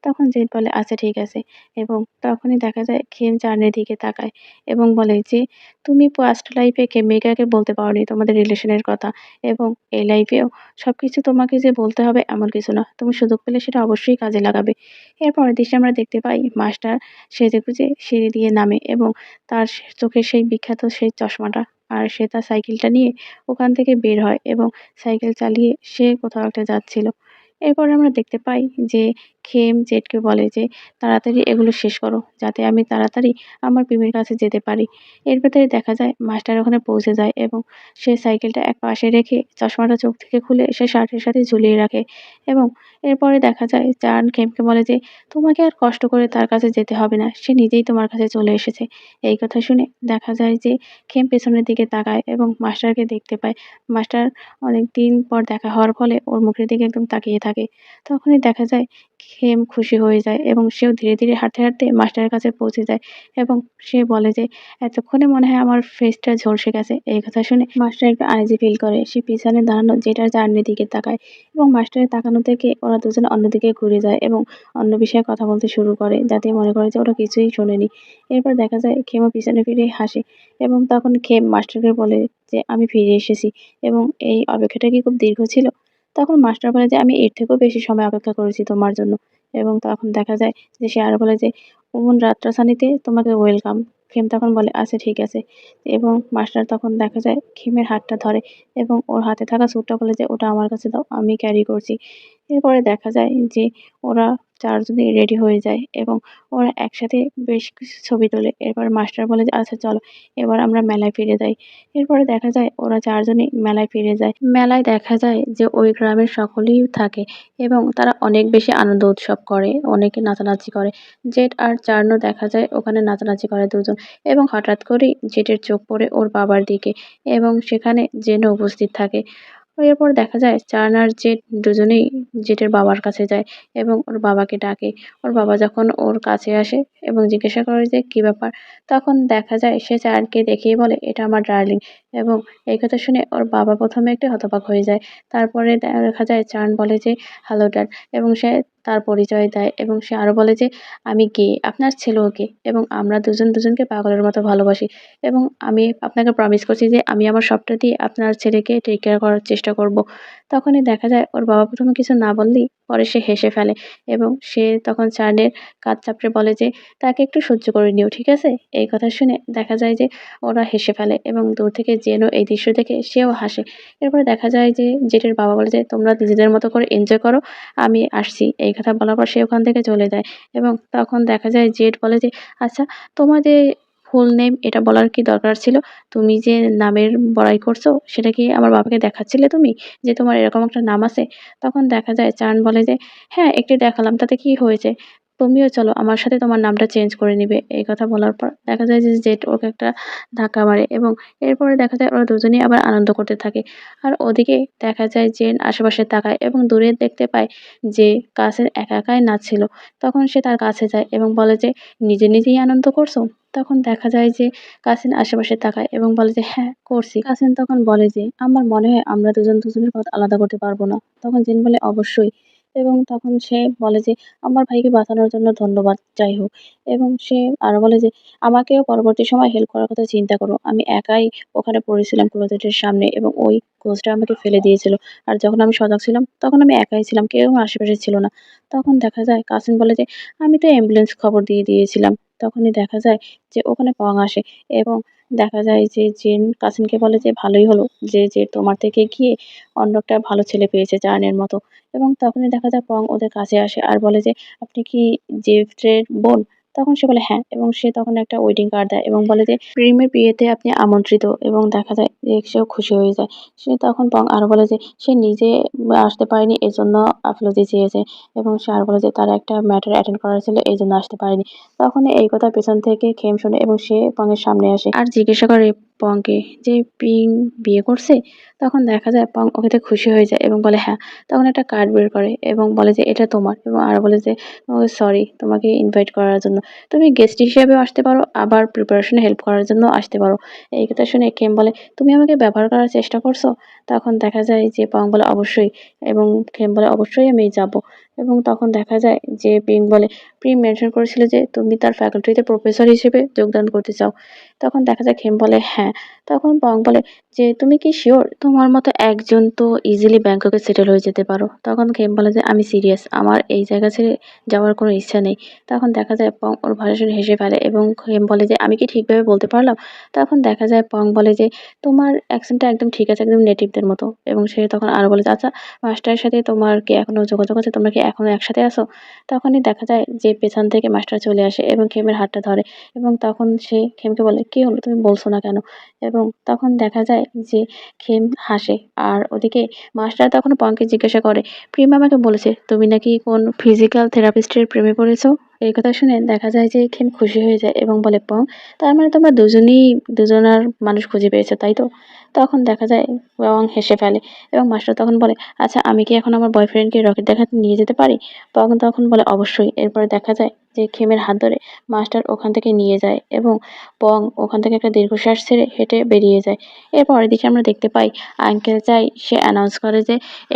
তখন জেড বলে আচ্ছা ঠিক আছে এবং তখনই দেখা যায় খেম চাঁদনির দিকে তাকায় এবং বলে যে, "তুমি পাস্ট লাইফে মেঘাকে বলতে পারোনি তোমাদের রিলেশনের কথা এবং এই লাইফেও সবকিছু তোমাকে যে বলতে হবে এমন কিছু না। তুমি সুযোগ পেলে সেটা অবশ্যই কাজে লাগাবে।" এর পরের দৃশ্যে আমরা দেখতে পাই মাস্টার সেজেগুজে সিঁড়ি দিয়ে নামে এবং তার চোখে সেই বিখ্যাত সেই চশমাটা আর সে তার সাইকেলটা নিয়ে ওখান থেকে বের হয় এবং সাইকেল চালিয়ে সে কোথাও একটা যাচ্ছিল। এরপরে আমরা দেখতে পাই যে খেম জেডকে বলে যে, "তাড়াতাড়ি এগুলো শেষ করো যাতে আমি তাড়াতাড়ি আমার প্রেমির কাছে যেতে পারি।" এর ভেতরে দেখা যায় মাস্টার ওখানে পৌঁছে যায় এবং সে সাইকেলটা একপাশে রেখে চশমাটা চোখ থেকে খুলে সে শার্টের সাথে ঝুলিয়ে রাখে এবং এরপরে দেখা যায় চান খেমকে বলে যে, "তোমাকে আর কষ্ট করে তার কাছে যেতে হবে না। সে নিজেই তোমার কাছে চলে এসেছে।" এই কথা শুনে দেখা যায় যে খেম পেছনের দিকে তাকায় এবং মাস্টারকে দেখতে পায়। মাস্টার অনেকদিন পর দেখা হওয়ার ফলে ওর মুখের দিকে একদম তাকিয়ে থাকে। তখনই দেখা যায় খেম খুশি হয়ে যায় এবং সেও ধীরে, ধীরে হাঁটতে, হাঁটতে মাস্টারের কাছে পৌঁছে যায় এবং সে বলে যে, "এতক্ষণে মনে হয় আমার ফেসটা ঝলসে গেছে।" এই কথা শুনে মাস্টার একটু আনইজি ফিল করে। সে পিছনে দাঁড়ানো জেটার চাঁদনির দিকে তাকায় এবং মাস্টারের তাকানো থেকে ওরা দুজনে অন্যদিকে ঘুরে যায় এবং অন্য বিষয়ে কথা বলতে শুরু করে যাতে মনে করে যে ওরা কিছুই শোনেনি। এরপর দেখা যায় খেমও পিছনে ফিরে হাসে এবং তখন খেম মাস্টারকে বলে যে, "আমি ফিরে এসেছি এবং এই অপেক্ষাটা কি খুব দীর্ঘ ছিল?" তখন মাস্টার বলে যে, "আমি এর থেকেও বেশি সময় অপেক্ষা করেছি তোমার জন্য।" এবং তখন দেখা যায় যে সে আরো বলে যে, "ওমন রাতরাসানিতে তোমাকে ওয়েলকাম।" খেম তখন বলে, "আচ্ছা ঠিক আছে।" এবং মাস্টার তখন দেখা যায় খেমের হাতটা ধরে এবং ওর হাতে থাকা স্যুটটা বলে যে, "ওটা আমার কাছে দাও, আমি ক্যারি করছি।" এরপরে দেখা যায় যে ওরা ৪ জনই রেডি হয়ে যায় এবং ওরা একসাথে বেশ কিছু ছবি তোলে। এরপর মাস্টার বলে যে, "আচ্ছা চলো এবার আমরা মেলায় ফিরে যাই।" এরপরে দেখা যায় ওরা ৪ জনই মেলায় ফিরে যায়। মেলায় দেখা যায় যে ওই গ্রামের সকলেই থাকে এবং তারা অনেক বেশি আনন্দ উৎসব করে, অনেকে নাচানাচি করে। জেড আর চার্নও দেখা যায় ওখানে নাচানাচি করে ২ জন এবং হঠাৎ করেই জেডের চোখ পড়ে ওর বাবার দিকে এবং সেখানে জেনও উপস্থিত থাকে। এরপর দেখা যায় চার্ন আর জেড দুজনেই জেডের বাবার কাছে যায় এবং ওর বাবাকে ডাকে। ওর বাবা যখন ওর কাছে আসে এবং জিজ্ঞাসা করে যে, "কি ব্যাপার?" তখন দেখা যায় সে চার্নকে দেখিয়ে বলে, "এটা আমার ডার্লিং।" এবং এই কথা শুনে ওর বাবা ১ম এ একটু হতবাক হয়ে যায়। তারপরে দেখা যায় চার্ন বলে যে, "হ্যালো ড্যাড" এবং সে তার পরিচয় দেয় এবং সে আরো বলে যে, "আমি গে, আপনার ছেলেও গে এবং আমরা দুজন দুজনকে পাগলের মতো ভালোবাসি এবং আমি আপনাকে প্রমিস করছি যে আমি আমার সবটা দিয়ে আপনার ছেলেকে টেক কেয়ার করার চেষ্টা করব।" তখনই দেখা যায় ওর বাবা ১ম এ কিছু না বললেই পরে সে হেসে ফেলে এবং সে তখন চার্নের কাঁধ চাপড়ে বলে যে, "তাকে একটু সহ্য করে নিও, ঠিক আছে?" এই কথা শুনে দেখা যায় যে ওরা হেসে ফেলে এবং দূর থেকে জেনও এই দৃশ্য দেখে সেও হাসে। এরপরে দেখা যায় যে জেটের বাবা বলে যে, "তোমরা নিজেদের মতো করে এনজয় করো, আমি আসছি।" এই কথা বলার পর সে ওখান থেকে চলে যায় এবং তখন দেখা যায় জেড বলে যে, "আচ্ছা তোমার যে ফুল নেম এটা বলার কি দরকার ছিল? তুমি যে নামের বড়াই করছো সেটা কি আমার বাবাকে দেখাচ্ছিলে তুমি? যে তোমার এরকম একটা নাম আছে?" তখন দেখা যায় চার্ন বলে যে, "হ্যাঁ, একটু দেখালাম তাতে কি হয়েছে? তুমিও চলো আমার সাথে তোমার নামটা চেঞ্জ করে নিবে।" এই কথা বলার পর দেখা যায় যে জেড ওকে একটা ধাক্কা মারে এবং এরপরে দেখা যায় ওরা দুজনেই আবার আনন্দ করতে থাকে। আর ওদিকে দেখা যায় জেন আশেপাশে তাকায় এবং দূরে দেখতে পায় যে কাসেম একা একাই নাচছিল। তখন সে তার কাছে যায় এবং বলে যে, "নিজে নিজেই আনন্দ করছো?" তখন দেখা যায় যে কাসিন আশেপাশে তাকায় এবং বলে যে, "হ্যাঁ, করছি।" কাসিন তখন বলে যে, "আমার মনে হয় আমরা দুজন দুজনের পথ আলাদা করতে পারব না।" তখন জিন বলে, "অবশ্যই।" এবং তখন সে বলে যে, "আমার ভাইকে বাঁচানোর জন্য ধন্যবাদ যাই হোক।" এবং সে আরো বলে যে, "আমাকেও পরবর্তী সময় হেল্প করার কথা চিন্তা করো। আমি একাই ওখানে পড়েছিলাম ক্লোজেটের সামনে এবং ওই ঘোস্টটা আমাকে ফেলে দিয়েছিল। আর যখন আমি সজাগ ছিলাম তখন আমি একাই ছিলাম। কেউ আমার আশেপাশে ছিল না।" তখন দেখা যায় কাসিম বলে যে, "আমি তো অ্যাম্বুলেন্স খবর দিয়ে দিয়েছিলাম।" তখনই দেখা যায় যে ওখানে পং আসে এবং দেখা যায় যে জেন কাসিমকে বলে যে, "ভালোই হলো যে তোমার থেকে গিয়ে অন্য একটা ভালো ছেলে পেয়েছে জার্নের মতো।" এবং তখনই দেখা যায় পং ওদের কাছে আসে আর বলে যে, "আপনি কি জেফ্রের বোন?" তখন সে বলে, "হ্যাঁ।" এবং সে তখন একটা ওয়েডিং কার্ড দেয় এবং বলে যে, "প্রিমের বিয়েতে আপনি আমন্ত্রিত।" এবং দেখা যায় যে সেও খুশি হয়ে যায়। সে তখন পং আরো বলে যে সে নিজে আসতে পারেনি এজন্য আফরোজি চেয়েছে এবং সে আরো বলে যে তার একটা ম্যাটার অ্যাটেন্ড করার ছিল এইজন্য আসতে পারেনি। তখনই এই কথা পেছন থেকে খেম শোনে এবং সে পং-এর সামনে আসে আর জিজ্ঞাসা করে পংকে যে পিং বিয়ে করছে? তখন দেখা যায় পং ওকে খুশি হয়ে যায় এবং বলে, "হ্যাঁ।" তখন একটা কার্ড বের করে এবং বলে যে, "এটা তোমার" এবং আরো বলে যে, "ও সরি তোমাকে ইনভাইট করার জন্য। তুমি গেস্ট হিসেবেও আসতে পারো, আবার প্রিপারেশন হেল্প করার জন্যও আসতে পারো।" এই কথা শুনে খেম বলে, "তুমি আমাকে ব্যবহার করার চেষ্টা করছো?" তখন দেখা যায় যে পং বলে, "অবশ্যই" এবং খেম বলে, "অবশ্যই আমি যাবো।" এবং তখন দেখা যায় যে পিঙ্ক বলে, প্রিম মেনশন করেছিল যে তুমি তার ফ্যাকাল্টিতে প্রফেসর হিসেবে যোগদান করতে চাও। তখন দেখা যায় খেম বলে হ্যাঁ। তখন পং বলে যে তুমি কি শিওর? তোমার মতো একজন তো ইজিলি ব্যাংককে সেটেল হয়ে যেতে পারো। তখন খেম বলে যে আমি সিরিয়াস, আমার এই জায়গা ছেড়ে যাওয়ার কোনো ইচ্ছা নেই। তখন দেখা যায় পং ওর ভাষা শুনে হেসে ফেলে এবং খেম বলে যে আমি কি ঠিকভাবে বলতে পারলাম? তখন দেখা যায় পং বলে যে তোমার অ্যাকসেন্টটা একদম ঠিক আছে, একদম নেটিভদের মতো। এবং সে তখন আরো বলে যে আচ্ছা, মাস্টারের সাথে তোমার কি এখনো যোগাযোগ আছে? তোমরা কি এখনো একসাথে আছো? তখনই দেখা যায় যে পেছন থেকে মাস্টার চলে আসে এবং খেমের হাতটা ধরে এবং তখন সে খেমকে বলে, কি হলো, তুমি বলছো না কেন? এবং তখন দেখা যায় যে খেম হাসে। আর ওদিকে মাস্টার তখন পংকে জিজ্ঞাসা করে, প্রিম আমাকে বলেছে তুমি নাকি কোন ফিজিক্যাল থেরাপিস্টের প্রেমে পড়েছো। এই কথা শুনে দেখা যায় যে খেম খুশি হয়ে যায় এবং বলে, পং তার মানে তোমরা দুজনেই দুজনার মানুষ খুঁজে পেয়েছো, তাই তো? তখন দেখা যায় পং হেসে ফেলে এবং মাস্টার তখন বলে, আচ্ছা আমি কি এখন আমার বয়ফ্রেন্ডকে রকেট দেখাতে নিয়ে যেতে পারি? পং তখন বলে অবশ্যই। এরপরে দেখা যায় যে খেমের হাত ধরে মাস্টার ওখান থেকে নিয়ে যায় এবং পং ওখান থেকে একটা দীর্ঘশ্বাস ছেড়ে হেঁটে বেরিয়ে যায়। এরপর এদিকে আমরা দেখতে পাই আঙ্কেল চাই সে অ্যানাউন্স করে যে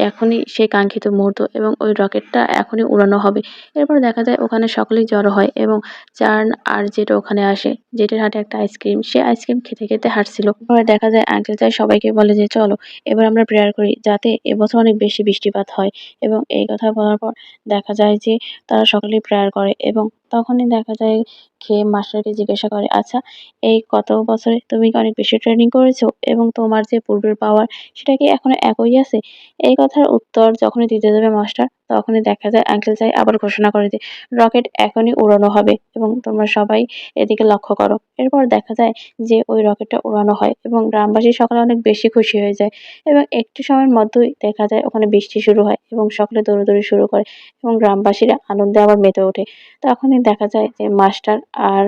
এখনই সেই কাঙ্ক্ষিত মুহূর্ত এবং ওই রকেটটা এখনই উড়ানো হবে। এরপর দেখা যায় ওখানে সকলেই জড়ো হয় এবং চার্ন আর জেট ওখানে আসে। জেটের হাতে একটা আইসক্রিম, সে আইসক্রিম খেতে খেতে হাঁটছিল। পরে দেখা যায় আঙ্কেল চাই সবাইকে বলে যে চলো এবার আমরা প্রেয়ার করি যাতে এবছর অনেক বেশি বৃষ্টিপাত হয়। এবং এই কথা বলার পর দেখা যায় যে তারা সকলেই প্রেয়ার করে এবং তখনই দেখা যায় খেয়ে মাস্টারকে জিজ্ঞাসা করে, আচ্ছা এই কত বছরে তুমি কি অনেক বেশি ট্রেনিং করেছো এবং তোমার যে পূর্বের পাওয়ার সেটা কি এখনো একই আছে? এই কথার উত্তর যখনই দিতে যাবে মাস্টার তখনই দেখা যায় আঙ্কেল চাই আবার ঘোষণা করে যে রকেট এখনই উড়ানো হবে এবং তোমরা সবাই এদিকে লক্ষ্য করো। এরপর দেখা যায় যে ওই রকেটটা উড়ানো হয় এবং গ্রামবাসী সকলে অনেক বেশি খুশি হয়ে যায় এবং একটু সময়ের মধ্যেই দেখা যায় ওখানে বৃষ্টি শুরু হয় এবং সকলে দৌড়াদৌড়ি শুরু করে এবং গ্রামবাসীরা আনন্দে আবার মেতে ওঠে। তখনই দেখা যায় যে মাস্টার আর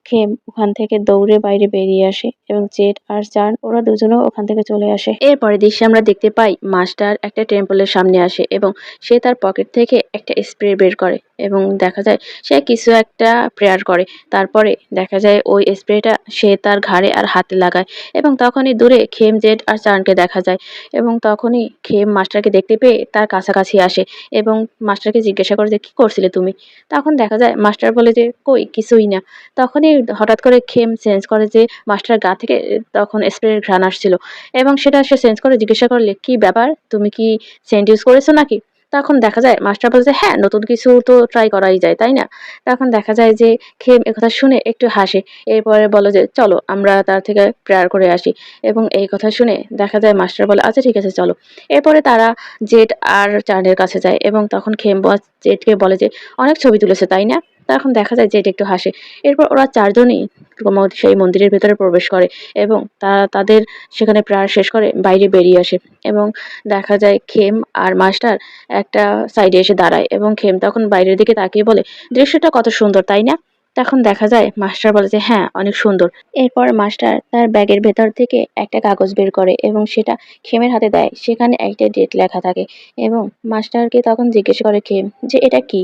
খেম ওখান থেকে দৌড়ে বাইরে বেরিয়ে আসে এবং জেড আর চার্ন ওরা দুজনেও ওখান থেকে চলে আসে। এরপরে দৃশ্যে আমরা দেখতে পাই মাস্টার একটা টেম্পলের সামনে আসে এবং সে তার পকেট থেকে একটা স্প্রে বের করে এবং দেখা যায় সে কিছু একটা প্রেয়ার করে। তারপরে দেখা যায় ওই স্প্রেটা সে তার ঘাড়ে আর হাতে লাগায় এবং তখনই দূরে খেম, জেড আর চার্নকে দেখা যায় এবং তখনই খেম মাস্টারকে দেখতে পেয়ে তার কাছাকাছি আসে এবং মাস্টারকে জিজ্ঞাসা করে যে কি করছিলে তুমি? তখন দেখা যায় মাস্টার বলে যে কই কিছুই না। তখনই হঠাৎ করে খেম সেন্স করে যে মাস্টারের গা থেকে তখন স্প্রের ঘ্রাণ আসছিল এবং সেটা সে সেন্স করে জিজ্ঞাসা করলে, কি ব্যাপার, তুমি কি সেন্ট ইউজ করেছো নাকি? তখন দেখা যায় মাস্টার বলে যে হ্যাঁ, নতুন কিছু তো ট্রাই করাই যায়, তাই না? তখন দেখা যায় যে খেম একথা শুনে একটু হাসে। এরপরে বলে যে চলো আমরা তার থেকে প্রেয়ার করে আসি এবং এই কথা শুনে দেখা যায় মাস্টার বলে আচ্ছা ঠিক আছে চলো। এরপরে তারা জেড আর চার্নের কাছে যায় এবং তখন খেম জেডকে বলে যে অনেক ছবি তুলেছে, তাই না? তখন দেখা যায় জেড একটু হাসে। এরপর ওরা চারজনই সেই মন্দিরের ভেতরে প্রবেশ করে এবং তারা তাদের সেখানে প্রেয়ার শেষ করে বাইরে বেরিয়ে আসে এবং দেখা যায় খেম আর মাস্টার একটা সাইডে এসে দাঁড়ায় এবং খেম তখন বাইরের দিকে তাকিয়ে বলে, দৃশ্যটা কত সুন্দর, তাই না? তখন দেখা যায় মাস্টার বলে যে হ্যাঁ, অনেক সুন্দর। এরপর মাস্টার তার ব্যাগের ভেতর থেকে একটা কাগজ বের করে এবং সেটা খেমের হাতে দেয়। সেখানে একটা ডেট লেখা থাকে এবং মাস্টারকে তখন জিজ্ঞেস করে খেম যে এটা কি?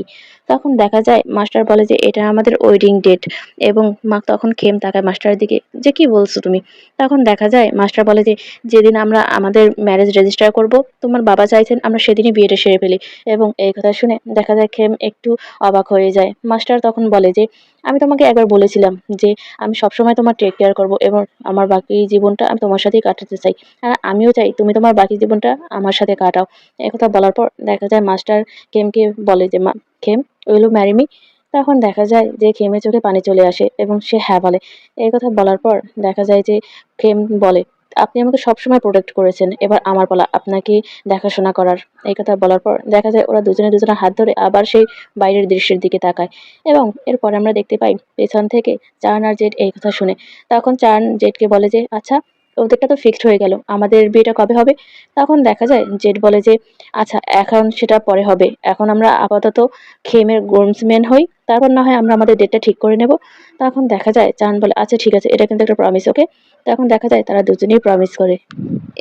তখন দেখা যায় মাস্টার বলে যে এটা আমাদের ওয়েডিং ডেট এবং তখন খেম তাকায় মাস্টারের দিকে যে কি বলছো তুমি? তখন দেখা যায় মাস্টার বলে যে যেদিন আমরা আমাদের ম্যারেজ রেজিস্টার করব তোমার বাবা চাইছেন আমরা সেদিনই বিয়েটা সেরে ফেলি। এবং এই কথা শুনে দেখা যায় খেম একটু অবাক হয়ে যায়। মাস্টার তখন বলে যে আমি তোমাকে একবার বলেছিলাম যে আমি সবসময় তোমার টেক কেয়ার করবো এবং আমার বাকি জীবনটা আমি তোমার সাথেই কাটাতে চাই। আর আমিও চাই তুমি তোমার বাকি জীবনটা আমার সাথে কাটাও। একথা বলার পর দেখা যায় মাস্টার খেমকে বলে যে Khem, will you marry me? তখন দেখা যায় যে খেমের চোখে পানি চলে আসে এবং সে হ্যাঁ বলে। এই কথা বলার পর দেখা যায় যে খেম বলে, আপনি আমাকে সবসময় প্রোটেক্ট করেছেন, এবার আমার পালা আপনাকে দেখাশোনা করার। এই কথা বলার পর দেখা যায় ওরা দুজনে দুজনের হাত ধরে আবার সেই বাইরের দৃশ্যের দিকে তাকায় এবং এরপর আমরা দেখতে পাই পেছন থেকে চার্ন আর জেড এই কথা শুনে তখন চার্ন জেডকে বলে যে আচ্ছা, ওদেরটা তো ফিক্সড হয়ে গেল, আমাদের বিয়েটা কবে হবে? তখন দেখা যায় জেড বলে যে আচ্ছা এখন সেটা পরে হবে, এখন আমরা আপাতত খেমের গ্রুমসম্যান হই তারপর না হয় আমরা আমাদের ডেটটা ঠিক করে নেব। তখন দেখা যায় চান বলে আচ্ছা ঠিক আছে, এটা কিন্তু একটা প্রমিস, ওকে। তখন দেখা যায় তারা দুজনেই প্রমিস করে।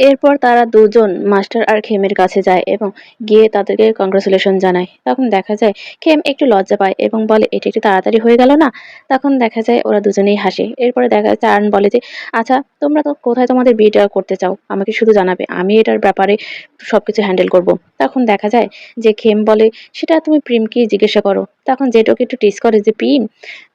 এরপর তারা দুজন মাস্টার আর খেমের কাছে যায় এবং গিয়ে তাদেরকে কংগ্রাচুলেশন জানায়। তখন দেখা যায় খেম একটু লজ্জা পায় এবং বলে এটা একটু তাড়াতাড়ি হয়ে গেল না। তখন দেখা যায় ওরা দুজনেই হাসে। এরপরে দেখা যায় চান বলে যে আচ্ছা তোমরা তো কোথায় তোমাদের বিয়েটা করতে চাও আমাকে শুধু জানাবে, আমি এটার ব্যাপারে সবকিছু হ্যান্ডেল করব। তখন দেখা যায় যে খেম বলে সেটা তুমি প্রিমকে জিজ্ঞাসা করো। তখন জেটোকে একটু টিস করে যে প্রিম।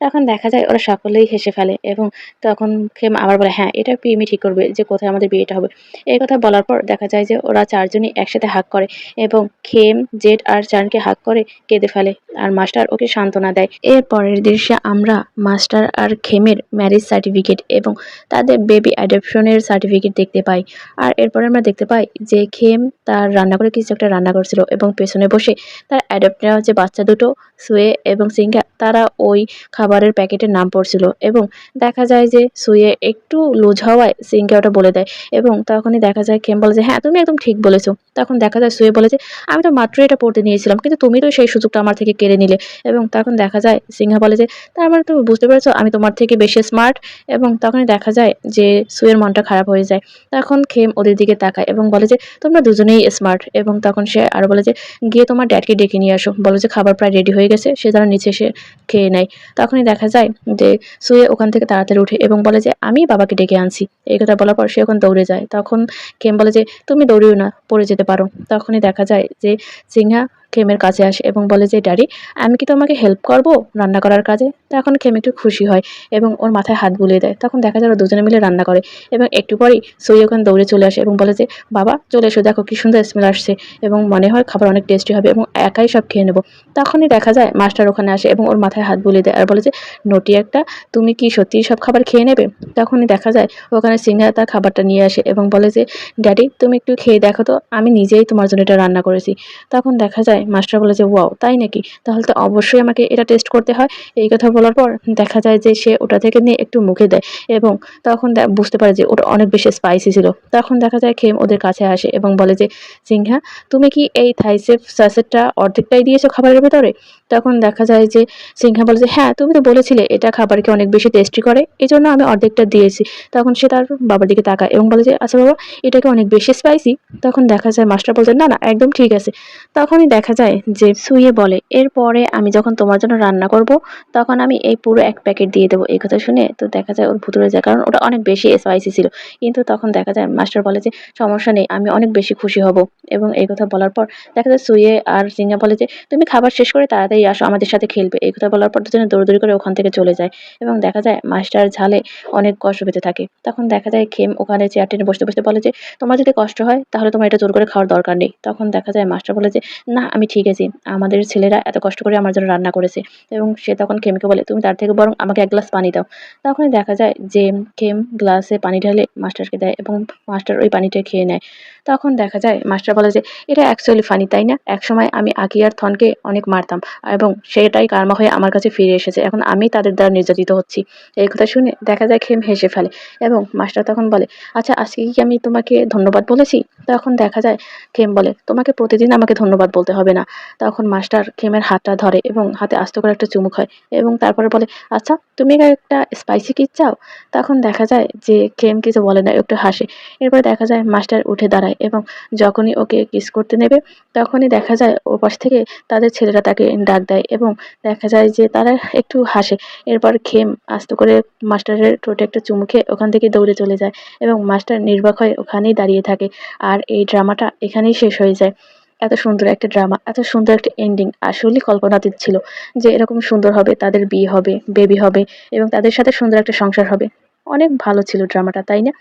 তখন দেখা যায় ওরা সকলেই হেসে ফেলে এবং তখন খেম আবার বলে হ্যাঁ এটা প্রিমই ঠিক করবে যে কোথায় আমাদের বিয়েটা হবে। এই কথা বলার পর দেখা যায় যে ওরা চারজনই একসাথে হাগ করে এবং খেম, জেড আর চানকে হাগ করে কেঁদে ফেলে আর মাস্টার ওকে সান্ত্বনা দেয়। এর পরের দৃশ্যে আমরা মাস্টার আর খেমের ম্যারেজ সার্টিফিকেট এবং তাদের বেবি অ্যাডপশনের সার্টিফিকেট দেখতে পাই। আর এরপরে আমরা দেখতে পাই যে খেম তার রান্না করে কিছু একটা রান্না করছিল এবং পেছনে বসে তার অ্যাডপ্ট নেওয়া যে বাচ্চা দুটো সুয়ে এবং সিংহা তারা ওই খাবারের প্যাকেটের নাম পড়ছিল এবং দেখা যায় যে সুয়ে একটু লুজ হওয়ায় সিংহা ওটা বলে দেয় এবং তখনই দেখা যায় খেম বলে যে হ্যাঁ তুমি একদম ঠিক বলেছো। তখন দেখা যায় সুয়ে বলে যে আমি তো মাত্র এটা পড়তে নিয়েছিলাম কিন্তু তুমি তো সেই সুযোগটা আমার থেকে কেড়ে নিলে। এবং তখন দেখা যায় সিংহা বলে যে তার মানে তুমি বুঝতে পেরেছো আমি তোমার থেকে বেশি স্মার্ট। এবং তখনই দেখা যায় যে সুয়ের মনটা খারাপ হয়ে যায়। তখন খেম ওদের দিকে তাকায় এবং বলে যে তোমরা দুজনেই স্মার্ট। এবং তখন সে আরো বলে যে গিয়ে তোমার ড্যাডকে ডেকে নিয়ে আসো, বলো যে খাবার প্রায় রেডি হয়ে গেছে, সে যেন নিচে এসে খেয়ে নেয়। তখনই দেখা যায় যে সুয়ে ওখান থেকে তাড়াতাড়ি উঠে এবং বলে যে আমি বাবাকে ডেকে আনছি। এই কথা বলার পর সে ওখানে দৌড়ে যায়। তখন খেম বলে যে তুমি দৌড়িও না, পড়ে যেতে পারো। তখনই দেখা যায় যে সিংহা খেমের কাছে আসে এবং বলে যে ড্যাডি আমি কি তোমাকে হেল্প করব রান্না করার কাজে। তখন খেম একটু খুশি হয় এবং ওর মাথায় হাত বুলিয়ে দেয়। তখন দেখা যায় ওরা দুজনে মিলে রান্না করে এবং একটু পরেই সই ওখানে দৌড়ে চলে আসে এবং বলে যে বাবা চলে এসো, দেখো কি সুন্দর স্মেল আসছে এবং মনে হয় খাবার অনেক টেস্টি হবে এবং একাই সব খেয়ে নেবো। তখনই দেখা যায় মাস্টার ওখানে আসে এবং ওর মাথায় হাত বুলিয়ে দেয় আর বলে যে নটি একটা, তুমি কি সত্যিই সব খাবার খেয়ে নেবে। তখনই দেখা যায় ওখানে সিংহা তার খাবারটা নিয়ে আসে এবং বলে যে ড্যাডি তুমি একটু খেয়ে দেখো তো, আমি নিজেই তোমার জন্য এটা রান্না করেছি। তখন দেখা যায় মাস্টার বলে যে ওয়াও তাই নাকি, তাহলে তো অবশ্যই আমাকে এটা টেস্ট করতে হয়। এই কথা বলার পর দেখা যায় যে সে ওটা থেকে নিয়ে একটু মুখে দেয় এবং তখন বুঝতে পারে যে ওটা অনেক বেশি স্পাইসি ছিল। তখন দেখা যায় খেম ওদের কাছে আসে এবং বলে যে সিংহা তুমি কি এই থাইসেফ স্যাসেটটা অর্ধেকটাই দিয়েছো খাবারের ভেতরে। তখন দেখা যায় যে সিংহা বলে যে হ্যাঁ তুমি তো বলেছিলে এটা খাবারকে অনেক বেশি টেস্টি করে, এই জন্য আমি অর্ধেকটা দিয়েছি। তখন সে তার বাবার দিকে তাকায় এবং বলে যে আচ্ছা বাবা এটাকে অনেক বেশি স্পাইসি। তখন দেখা যায় মাস্টার বলছে না না একদম ঠিক আছে। তখনই দেখা যায় যে সুইয়ে বলে এরপরে আমি যখন তোমার জন্য রান্না করব তখন আমি এই পুরো এক প্যাকেট দিয়ে দেবো। এই কথা শুনে তো দেখা যায় ওর ভুতুরে যায়, কারণ ওটা অনেক বেশি স্পাইসি ছিল। কিন্তু তখন দেখা যায় মাস্টার বলে যে সমস্যা নেই, আমি অনেক বেশি খুশি হব। এবং এই কথা বলার পর দেখা যায় সুইয়ে আর সিংহা বলে যে তুমি খাবার শেষ করে তাড়াতাড়ি আসো, আমাদের সাথে খেলবে। এই কথা বলার পর দুজনে দৌড়দৌড়ি করে ওখান থেকে চলে যায় এবং দেখা যায় মাস্টার ঝালে অনেক কষ্ট পেতে থাকে। তখন দেখা যায় খেম ওখানে চেয়ার টেনে বসতে বসতে বলে যে তোমার যদি কষ্ট হয় তাহলে তোমার এটা জোর করে খাওয়ার দরকার নেই। তখন দেখা যায় মাস্টার বলে যে না আমি ঠিক আছি, আমাদের ছেলেরা এত কষ্ট করে আমার জন্য রান্না করেছে। এবং সে তখন খেমকে বলে তুমি তার থেকে বরং আমাকে এক গ্লাস পানি দাও। তখনই দেখা যায় যে খেম গ্লাসে পানি ঢেলে মাস্টারকে দেয় এবং মাস্টার ওই পানিটা খেয়ে নেয়। তখন দেখা যায় মাস্টার বলে যে এটা অ্যাকচুয়ালি ফানি তাই না, একসময় আমি আকি আর থনকে অনেক মারতাম এবং সেটাই কার্মা হয়ে আমার কাছে ফিরে এসেছে, এখন আমি তাদের দ্বারা নির্যাতিত হচ্ছি। এই কথা শুনে দেখা যায় খেম হেসে ফেলে এবং মাস্টার তখন বলে আচ্ছা আজকে কি আমি তোমাকে ধন্যবাদ বলেছি। তখন দেখা যায় খেম বলে তোমাকে প্রতিদিন আমাকে ধন্যবাদ বলতে হবে না। তখন মাস্টার খেমের হাতটা ধরে এবং হাতে আস্ত করে একটা চুমুক হয় এবং তারপরে বলে আচ্ছা তুমি একটা স্পাইসি কিস চাও। তখন দেখা যায় যে খেম কিছু বলে না, একটু হাসে। এরপরে দেখা যায় মাস্টার উঠে দাঁড়ায় এবং যখনই ওকে কিস করতে নেবে তখনই দেখা যায় ও পাশ থেকে তাদের ছেলেরা তাকে ডাক দেয় এবং দেখা যায় যে তারা একটু হাসে। এরপর খেম আস্ত করে মাস্টারের ঠোঁটে একটা চুমু খেয়ে ওখান থেকে দৌড়ে চলে যায় এবং মাস্টার নির্বাক হয়ে ওখানেই দাঁড়িয়ে থাকে। আর এই ড্রামাটা এখানেই শেষ হয়ে যায়। এত সুন্দর একটা ড্রামা, এত সুন্দর একটা এন্ডিং আসলেই কল্পনাতীত ছিল যে এরকম সুন্দর হবে, তাদের বিয়ে হবে, বেবি হবে এবং তাদের সাথে সুন্দর একটা সংসার হবে। অনেক ভালো ছিল ড্রামাটা তাই না?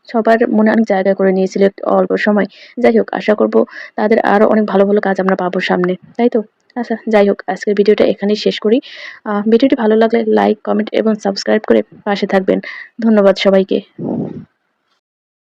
সবার মনে অনেক জায়গা করে নিয়েছিল একটু অল্প সময়। যাই হোক আশা করব তাদের আরো অনেক ভালো ভালো কাজ আমরা পাবো সামনে, তাই তো? আচ্ছা যাই হোক আজকের ভিডিওটা এখানেই শেষ করি। ভিডিওটি ভালো লাগলে লাইক কমেন্ট এবং সাবস্ক্রাইব করে পাশে থাকবেন। ধন্যবাদ সবাইকে।